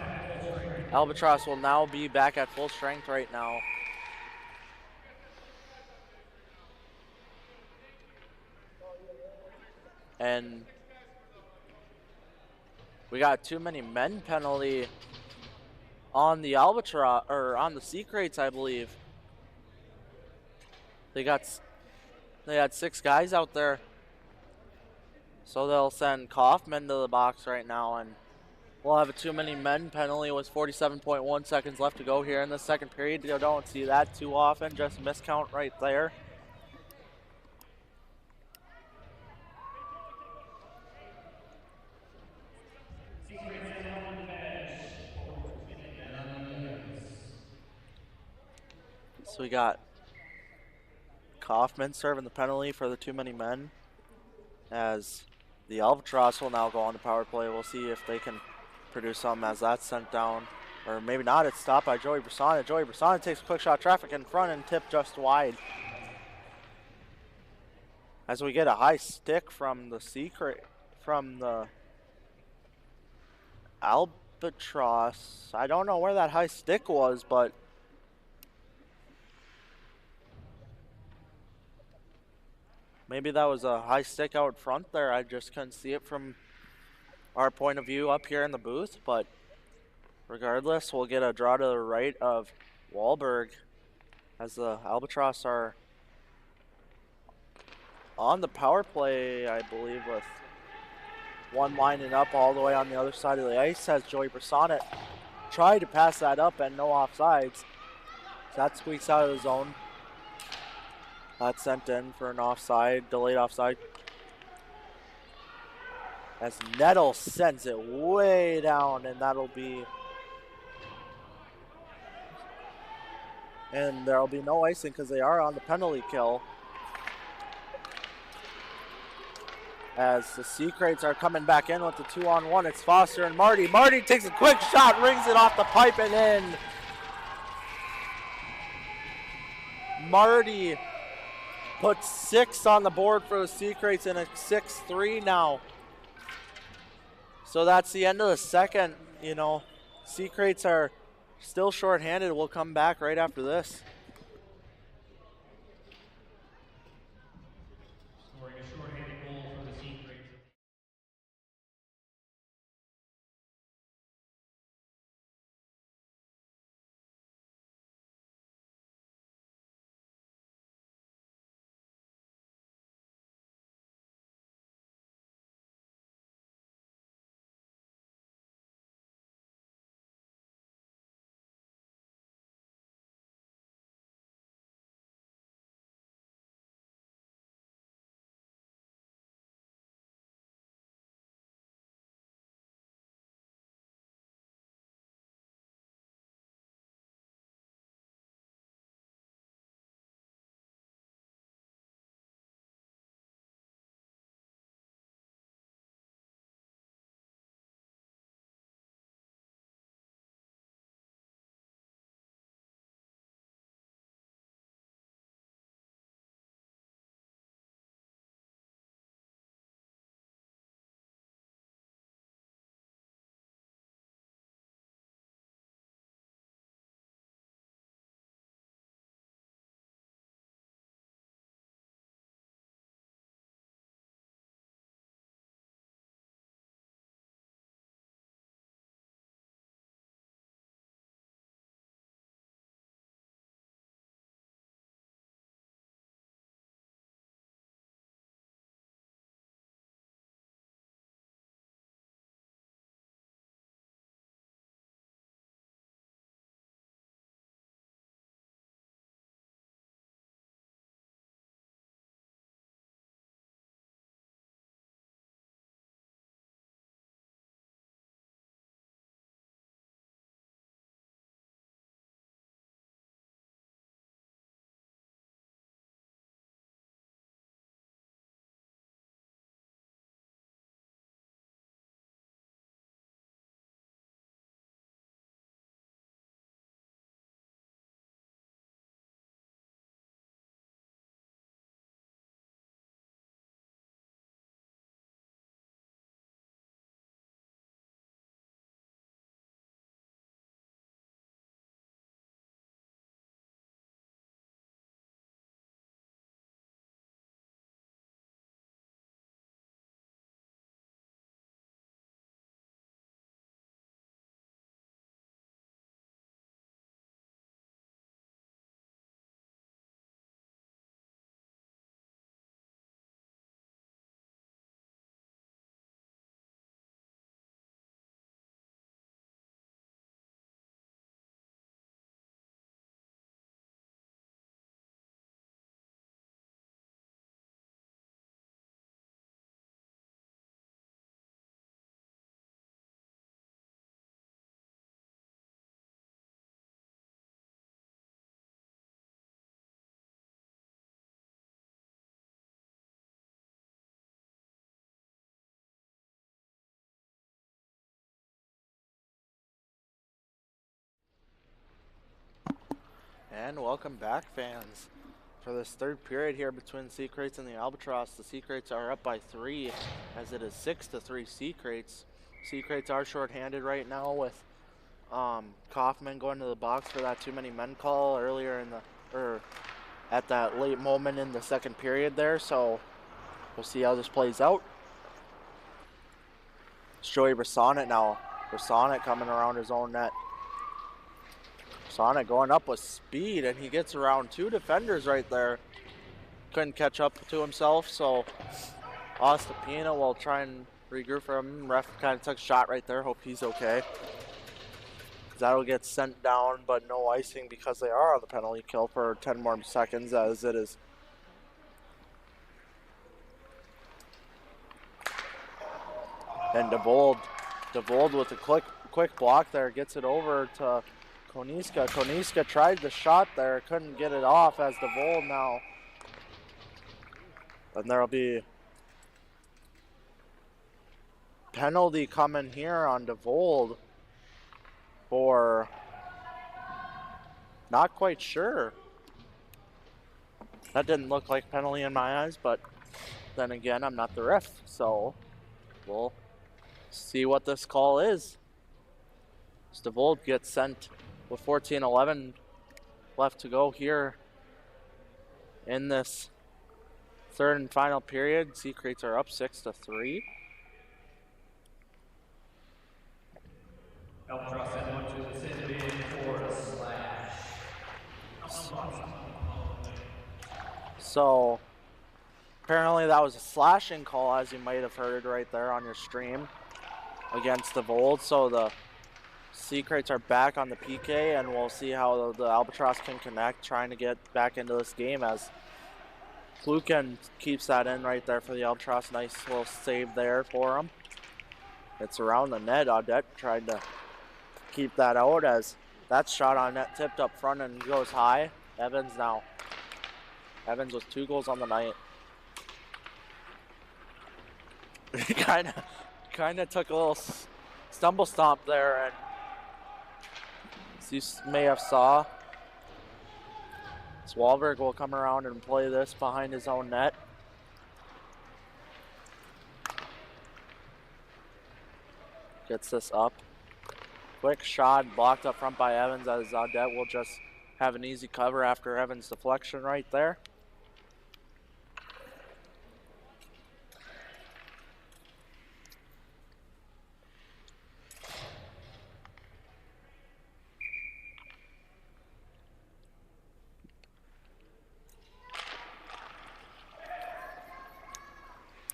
Albatross will now be back at full strength right now. And we got too many men penalty on the Albatross, or on the Sea Kraits, I believe. They had 6 guys out there. So they'll send Kaufman to the box right now, and we'll have a too many men penalty with 47.1 seconds left to go here in the second period. You don't see that too often, just miscount right there. So we got Kaufman serving the penalty for the too many men, as the Albatross will now go on the power play. We'll see if they can produce some as that's sent down. Or maybe not. It's stopped by Joey Brasonic. Joey Brasonic takes quick shot traffic in front and tipped just wide. As we get a high stick from the Albatross. I don't know where that high stick was, but maybe that was a high stick out front there. I just couldn't see it from our point of view up here in the booth, but regardless, we'll get a draw to the right of Wahlberg as the Albatross are on the power play, I believe, with one lining up all the way on the other side of the ice as Joey Brasonic tried to pass that up and no offsides. So that squeaks out of the zone. That's sent in for an offside, delayed offside. As Nettle sends it way down, and that'll be... And there'll be no icing because they are on the penalty kill. As the Sea Kraits are coming back in with the 2-on-1, it's Foster and Marty. Marty takes a quick shot, rings it off the pipe and in. Marty puts 6 on the board for the Sea Kraits and a 6-3 now. So that's the end of the second. You know, Sea Kraits are still shorthanded. We'll come back right after this. And welcome back, fans. For this third period here between Sea Kraits and the Albatross, the Sea Kraits are up by 3, as it is 6-3 Sea Kraits. Sea Kraits are shorthanded right now with Kaufman going to the box for that too many men call earlier in the, at that late moment in the second period there. So we'll see how this plays out. It's Joey Brassonet now. Brassonet coming around his own net. Sonic going up with speed, and he gets around 2 defenders right there. Couldn't catch up to himself, so Ostapina will try and regroup from him. Ref kind of took a shot right there. Hope he's okay. That'll get sent down, but no icing because they are on the penalty kill for 10 more seconds, as it is. And DeVold with a quick block there, gets it over to Koniska. Koniska tried the shot there, couldn't get it off as DeVold now. And there'll be penalty coming here on DeVold for not quite sure. That didn't look like penalty in my eyes, but then again, I'm not the ref, so we'll see what this call is. DeVold gets sent with 14-11 left to go here in this third and final period. Sea Kraits are up 6-3. Albatross sent one to the send in for a slash. So apparently that was a slashing call, as you might have heard right there on your stream, against DeVold. So the Sea Kraits are back on the PK, and we'll see how the Albatross can connect, trying to get back into this game, as Kluken keeps that in right there for the Albatross. Nice little save there for him. It's around the net. Audette tried to keep that out, as that shot on net tipped up front and goes high. Evans now. Evans with 2 goals on the night. kind of took a little stumble stomp there, and as you may have saw, Svalberg will come around and play this behind his own net. Gets this up. Quick shot blocked up front by Evans, as Audette will just have an easy cover after Evans' deflection right there.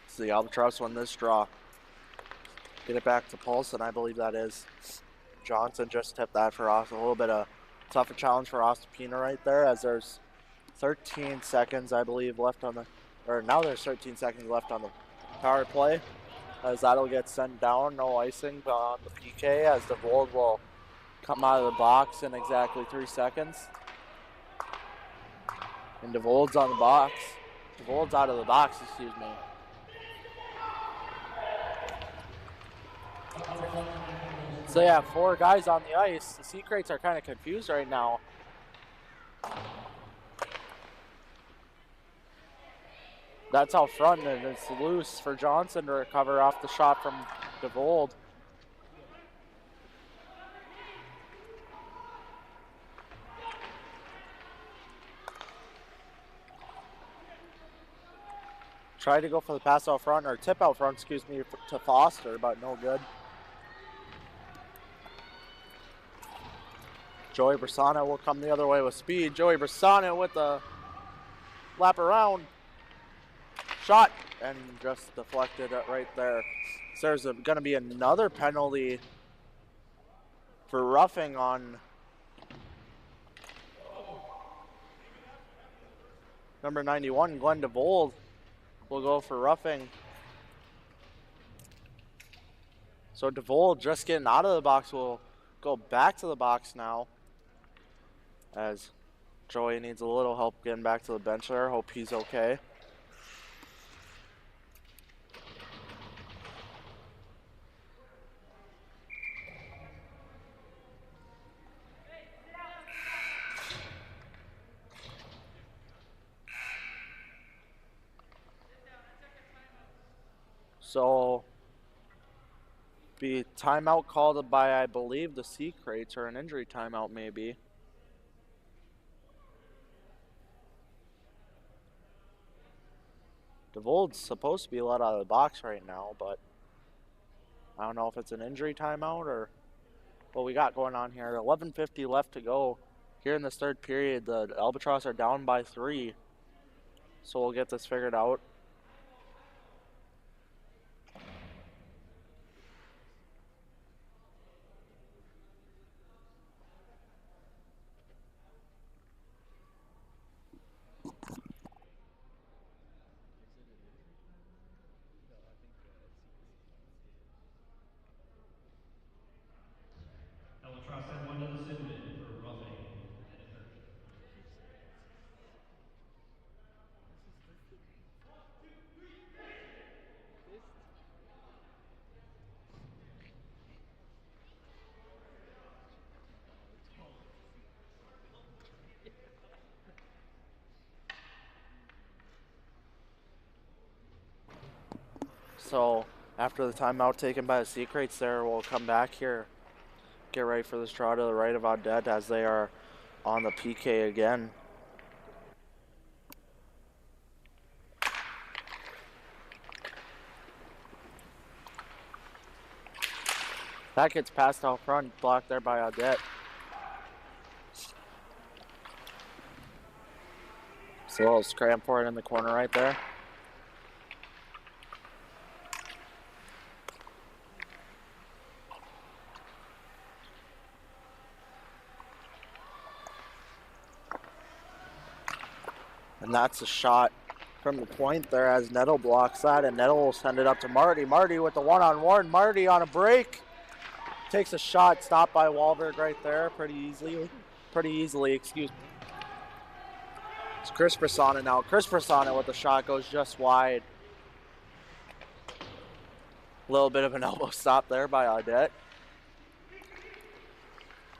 So the Albatross won this draw. Get it back to Paulson, I believe that is. Johnson just tipped that for us. A little bit of tougher challenge for Ostapina right there, as there's 13 seconds, I believe, left on the, or now there's 13 seconds left on the power play, as that'll get sent down. No icing on the PK, as DeVold will come out of the box in exactly 3 seconds. And DeVold's on the box. DeVold's out of the box, excuse me. So yeah, 4 guys on the ice. The Sea Kraits are kind of confused right now. That's out front, and it's loose for Johnson to recover off the shot from DeVold. Tried to go for the pass out front, or tip out front, excuse me, to Foster, but no good. Joey Brassonet will come the other way with speed. Joey Brassonet with the lap around. Shot, and just deflected it right there. So there's going to be another penalty for roughing on number 91, Glenn DeVold. Will go for roughing. So DeVold, just getting out of the box, will go back to the box now, as Joey needs a little help getting back to the bench there. Hope he's okay. So be timeout called by, I believe, the C Kraits, or an injury timeout maybe. DeVold's supposed to be let out of the box right now, but I don't know if it's an injury timeout or what we got going on here. 11:50 left to go here in this third period. The Albatross are down by 3, so we'll get this figured out. Albatross send one to the Sinman for roughing and infraction. So after the timeout taken by the Sea Kraits there, we'll come back here, get ready for this draw to the right of Audette as they are on the PK again. That gets passed out front, blocked there by Audette. So a little scram for it in the corner right there. And that's a shot from the point there as Nettle blocks that, and Nettle will send it up to Marty. Marty with the one-on-one. Marty on a break. Takes a shot, stopped by Wahlberg right there pretty easily, excuse me. It's Chris Brasana now. Chris Brasana with the shot goes just wide. A little bit of an elbow stop there by Audette.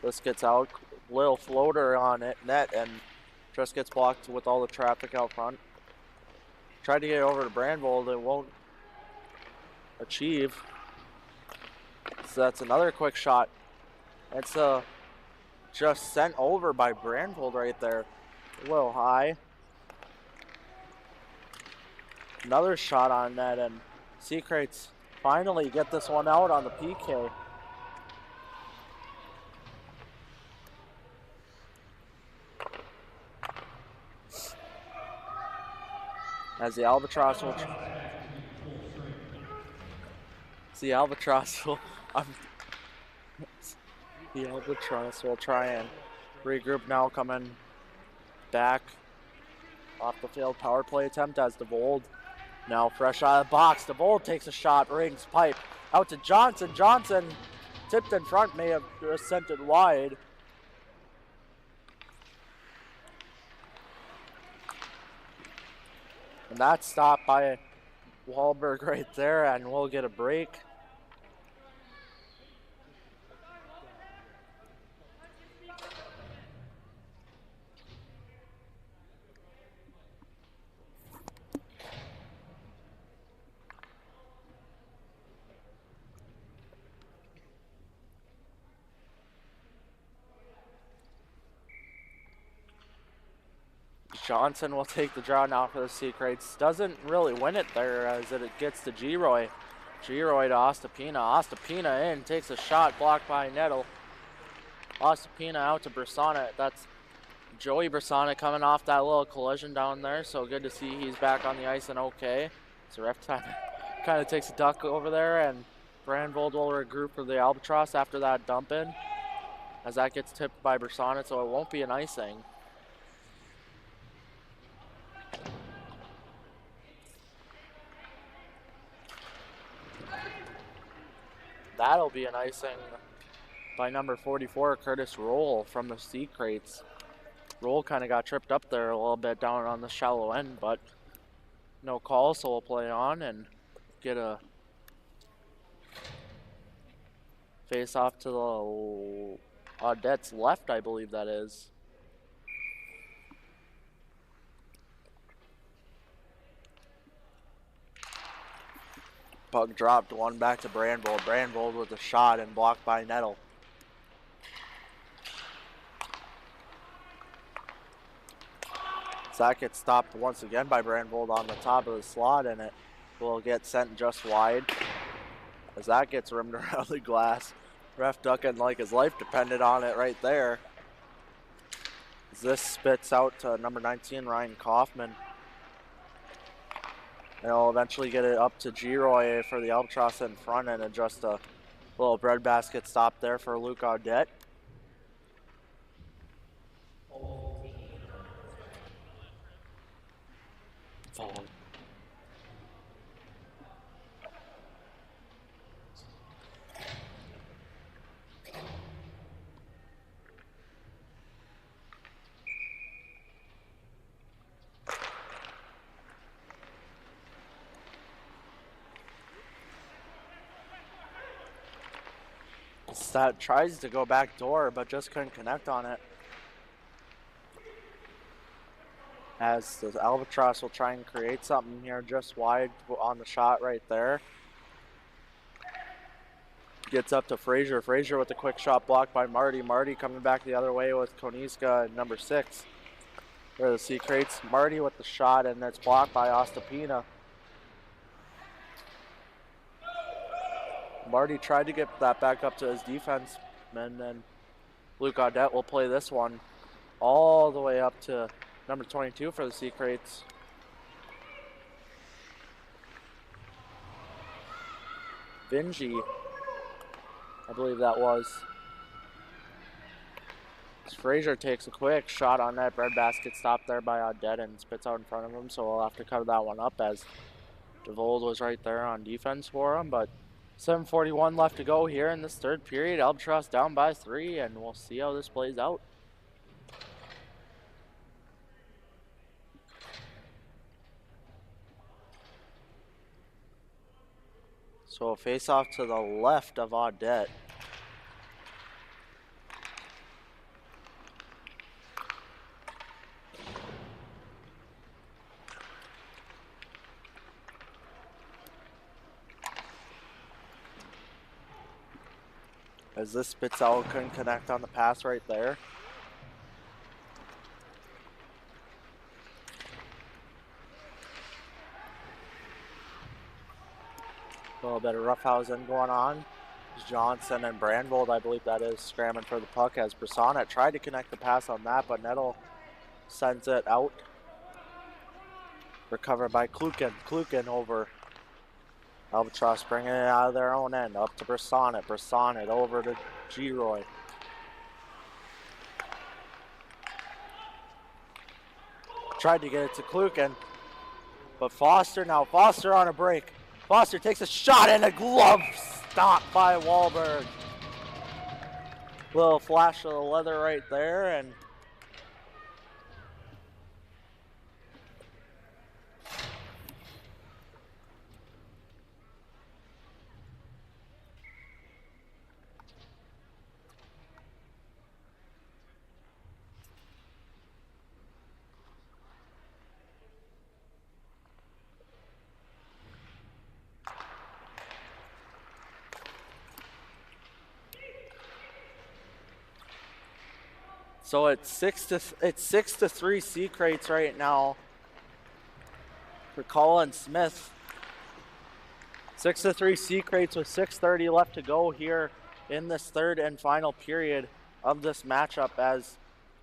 This gets out, little floater on it, net, and just gets blocked with all the traffic out front. Tried to get over to Brandvold, it won't achieve. So that's another quick shot. It's just sent over by Brandvold right there. A little high. Another shot on net, and Sea Kraits finally get this one out on the PK. As the Albatross will the Albatross will try and regroup now, coming back off the field power play attempt as DeVold now fresh out of the box. DeVold takes a shot, rings pipe out to Johnson. Johnson tipped in front, may have sent it wide. And that's stopped by Wahlberg right there, and we'll get a break. Johnson will take the draw now for the Sea Kraits. Doesn't really win it there as it gets to G-Roy. G-Roy to Ostapina. Ostapina in, takes a shot, blocked by Nettle. Ostapina out to Brasana. That's Joey Brasana coming off that little collision down there, so good to see he's back on the ice and okay. So ref time kind of takes a duck over there, and Brandvold will regroup for the Albatross after that dump in, as that gets tipped by Brasana, so it won't be an icing. That'll be an icing by number 44, Curtis Roll from the Sea Kraits. Roll kind of got tripped up there a little bit down on the shallow end, but no call, so we'll play on and get a face off to the Audette's left, I believe that is. Puck dropped, one back to Brandvold. Brandvold with a shot and blocked by Nettle. That gets stopped once again by Brandvold on the top of the slot, and it will get sent just wide as that gets rimmed around the glass. Ref ducking like his life depended on it right there. As this spits out to number 19, Ryan Kaufman. They'll eventually get it up to Giroy for the Albatross in front, and just a little breadbasket stop there for Luke Audette. Foul. That tries to go back door, but just couldn't connect on it. As the Albatross will try and create something here just wide on the shot right there. Gets up to Frazier. Frazier with a quick shot blocked by Marty. Marty coming back the other way with Koniska and number 6. For the Sea Kraits. Marty with the shot, and it's blocked by Ostapina. Marty tried to get that back up to his defenseman, and Luke Audette will play this one all the way up to number 22 for the Sea Kraits. Vingy, I believe that was. As Frazier takes a quick shot on that breadbasket, stopped there by Audette and spits out in front of him, so we'll have to cover that one up as DeVold was right there on defense for him, but 7:41 left to go here in this third period. Albatross down by 3, and we'll see how this plays out. So a face off to the left of Audette. As this spits out, couldn't connect on the pass right there. A little bit of roughhousing going on. Johnson and Brandvold, I believe that is, scrambling for the puck as Brissonnet tried to connect the pass on that, but Nettle sends it out. Recovered by Klukin. Klukin over. Albatross bringing it out of their own end, up to Brissonnet. Brissonnet over to Giroy. Tried to get it to Klukin, but Foster now. Foster on a break. Foster takes a shot and a glove stop by Wahlberg. Little flash of the leather right there, and so it's 6-3 Sea Kraits right now for Colin Smith. 6-3 Sea Kraits with 6:30 left to go here in this third and final period of this matchup, as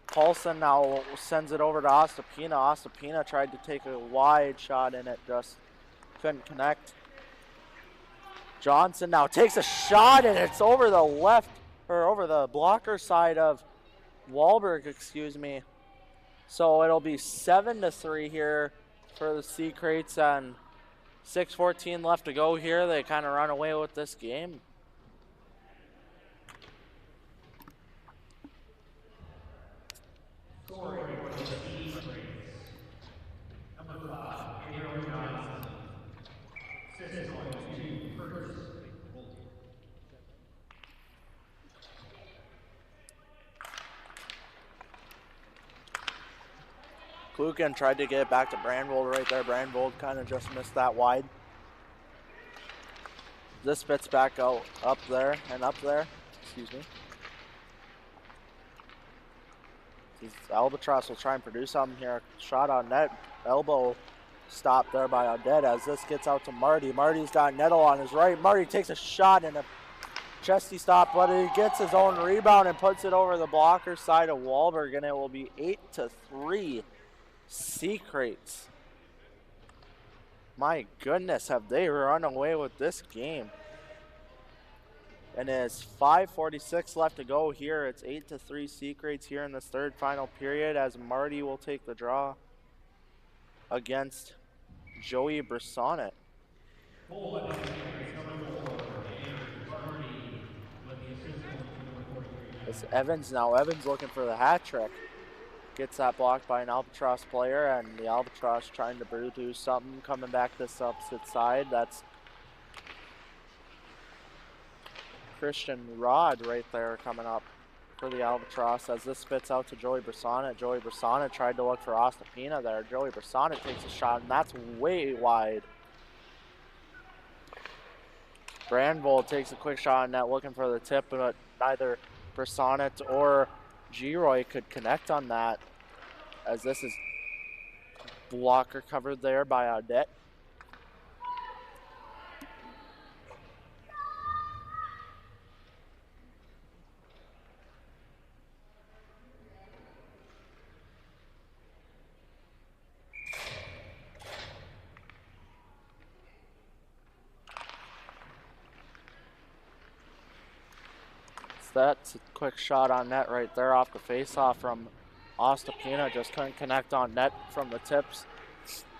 Paulson now sends it over to Ostapina. Ostapina tried to take a wide shot and it just couldn't connect. Johnson now takes a shot and it's over the left, or over the blocker side of Wahlberg, excuse me. So it'll be 7-3 here for the Sea Kraits, and 6:14 left to go here. They kind of run away with this game. Scoring for the Sea Kraits. Number 5, Aaron Johnson. 6.2 Curtis. Klukin tried to get it back to Brandvold right there. Brandvold kind of just missed that wide. This spits back out, up there, and up there. Excuse me. Albatross will try and produce something here. Shot on net. Elbow stopped there by Odette as this gets out to Marty. Marty's got Nettle on his right. Marty takes a shot and a chesty stop, but he gets his own rebound and puts it over the blocker side of Wahlberg, and it will be 8-3 Sea Kraits. My goodness, have they run away with this game. And it's 5:46 left to go here. It's 8-3 Sea Kraits here in this third final period as Marty will take the draw against Joey Brissonnet. It's Evans now. Evans looking for the hat trick. Gets that blocked by an Albatross player, and the Albatross trying to produce something, coming back this opposite side. That's Christian Rod right there coming up for the Albatross as this spits out to Joey Brissonnet. Joey Brissonnet tried to look for Ostapina there. Joey Brissonnet takes a shot, and that's way wide. Brandvold takes a quick shot on net looking for the tip, but neither Brissonnet or Giroy could connect on that as this is blocker covered there by Odette. That's a quick shot on net right there off the face-off from Ostapina. Just couldn't connect on net from the tips.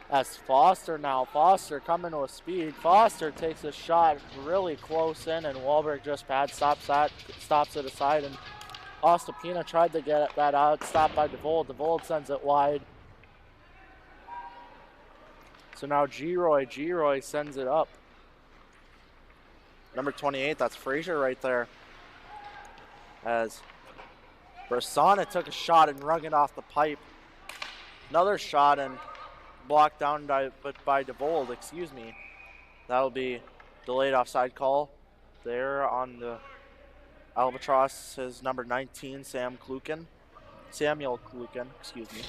As Foster now. Foster coming with speed. Foster takes a shot really close in, and Wahlberg just pad stops it aside. And Ostapina tried to get that out. Stopped by DeVold. DeVold sends it wide. So now Giroy sends it up. Number 28, that's Frazier right there. As Brissonnet took a shot and rung it off the pipe. Another shot and blocked down by DeVold, excuse me. That'll be delayed offside call there on the Albatross, his number 19, Samuel Kluken, excuse me.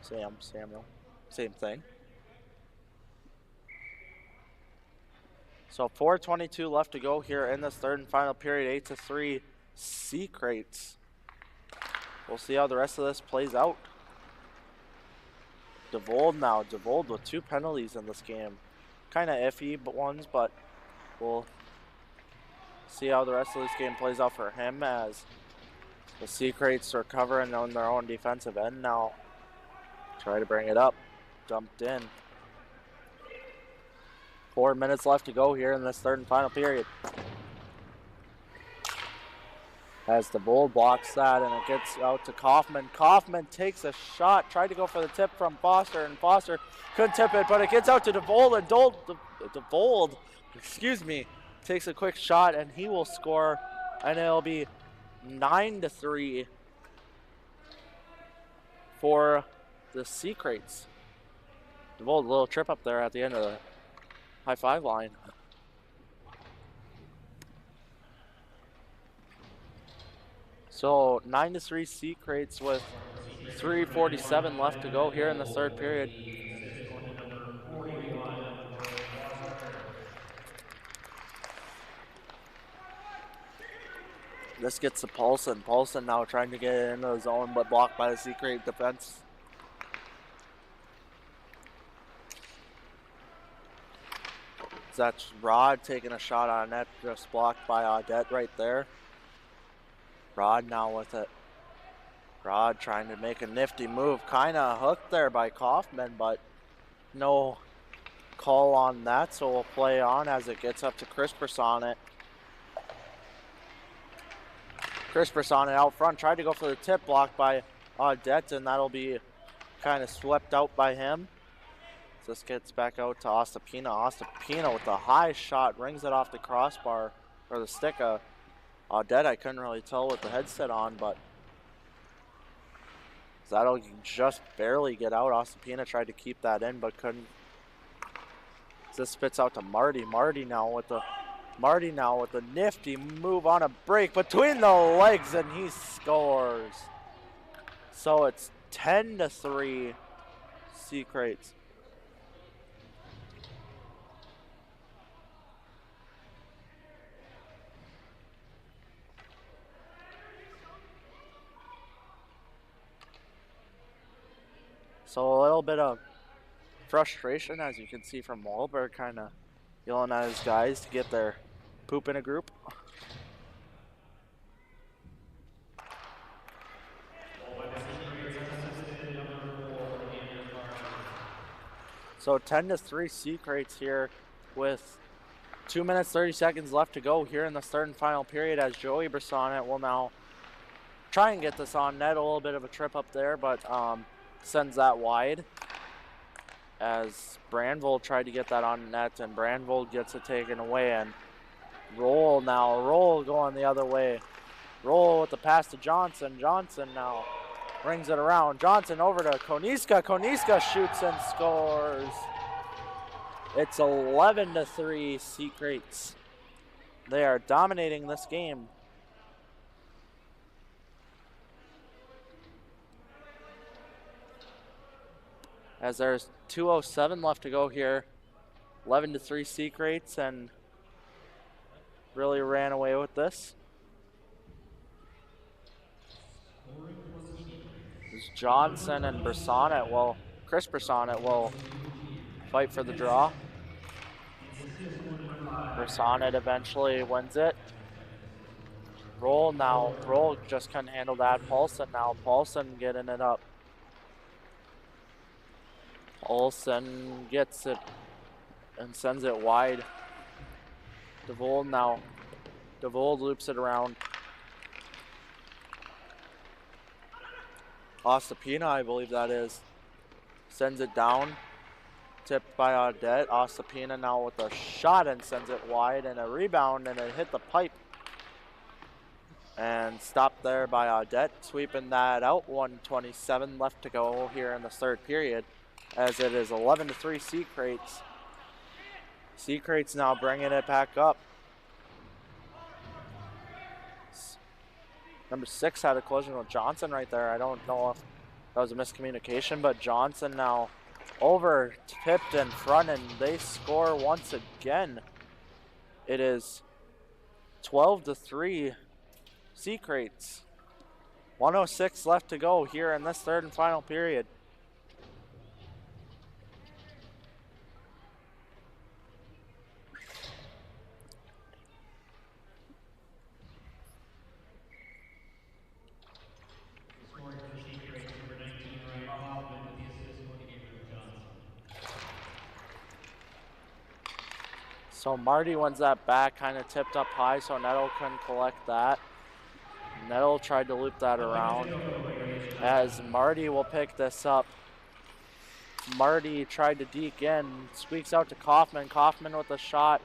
Samuel, same thing. So 4:22 left to go here in this third and final period, 8-3 Sea Kraits. We'll see how the rest of this plays out. DeVold now. DeVold with 2 penalties in this game. Kind of iffy ones, but we'll see how the rest of this game plays out for him as the Sea Kraits are covering on their own defensive end now. Try to bring it up. Dumped in. 4 minutes left to go here in this third and final period. As DeVold blocks that, and it gets out to Kaufman. Kaufman takes a shot, tried to go for the tip from Foster, and Foster couldn't tip it, but it gets out to DeVold, and DeVold, takes a quick shot, and he will score, and it'll be 9-3 for the Sea Kraits. DeVold, a little trip up there at the end of the high five line. So 9-3 Sea Kraits with 3:47 left to go here in the third period. This gets to Paulson. Paulson now trying to get it into the zone, but blocked by the Sea Krait defense. That's Rod taking a shot on net, just blocked by Odette right there. Rod now with it. Rod trying to make a nifty move. Kind of hooked there by Kaufman, but no call on that, so we'll play on as it gets up to Chris Brissonnet. Chris Brissonnet out front, tried to go for the tip, blocked by Odette, and that'll be kind of swept out by him. So this gets back out to Ostapina. Ostapina with a high shot, rings it off the crossbar, or the stick. Odette, I couldn't really tell with the headset on, but that'll just barely get out. Ostapina tried to keep that in, but couldn't. This spits out to Marty. Marty now with the Marty now with a nifty move on a break between the legs, and he scores. So it's 10-3 C Kraits. So a little bit of frustration, as you can see from Wahlberg, kind of yelling at his guys to get their poop in a group. So 10-3 C Kraits here with 2 minutes 30 seconds left to go here in the third and final period, as Joey Brissonnet will now try and get this on net. A little bit of a trip up there, but sends that wide, as Brandvold tried to get that on net, and Brandvold gets it taken away. And Roll going the other way. Roll with the pass to Johnson. Johnson now brings it around. Johnson over to Koniska. Koniska shoots and scores. It's 11-3 C Kraits. They are dominating this game. As there's 2:07 left to go here. 11-3 C Kraits, and really ran away with this. Johnson and Brissonnet Chris Brissonnet will fight for the draw. Brissonnet eventually wins it. Roll just couldn't handle that. Paulson getting it up. Paulson gets it and sends it wide. DeVold loops it around. Ostapina, I believe that is, sends it down. Tipped by Audette. Ostapina now with a shot and sends it wide, and a rebound, and it hit the pipe. And stopped there by Audette, sweeping that out. 1:27 left to go here in the third period, as it is 11-3 C Kraits. C Kraits now bringing it back up. Number 6 had a collision with Johnson right there. I don't know if that was a miscommunication, but Johnson now over tipped in front, and they score once again. It is 12-3 C Kraits. 1:06 left to go here in this third and final period. So Marty wins that back, kind of tipped up high, so Nettle couldn't collect that. Nettle tried to loop that around, as Marty will pick this up. Marty tried to deke in, squeaks out to Kaufman. Kaufman with a shot.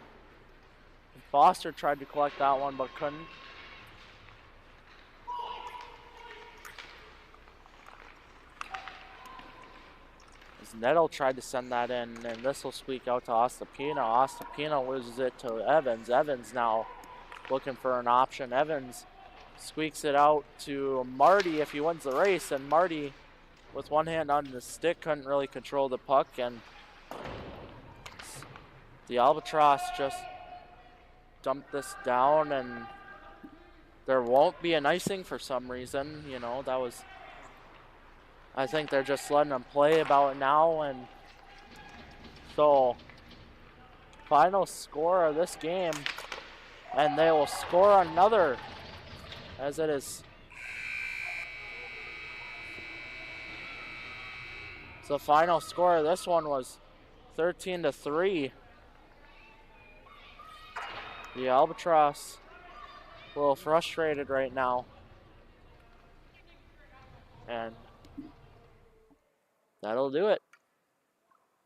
Foster tried to collect that one, but couldn't. Nettle tried to send that in, and this will squeak out to Ostapina. Ostapina loses it to Evans. Evans now looking for an option. Evans squeaks it out to Marty if he wins the race, and Marty, with one hand on the stick, couldn't really control the puck, and the Albatross just dumped this down, and there won't be an icing for some reason. You know, that was... I think they're just letting them play about it now, and so final score of this game, and they will score another, as it is. So the final score of this one was 13-3. The Albatross a little frustrated right now, and that'll do it.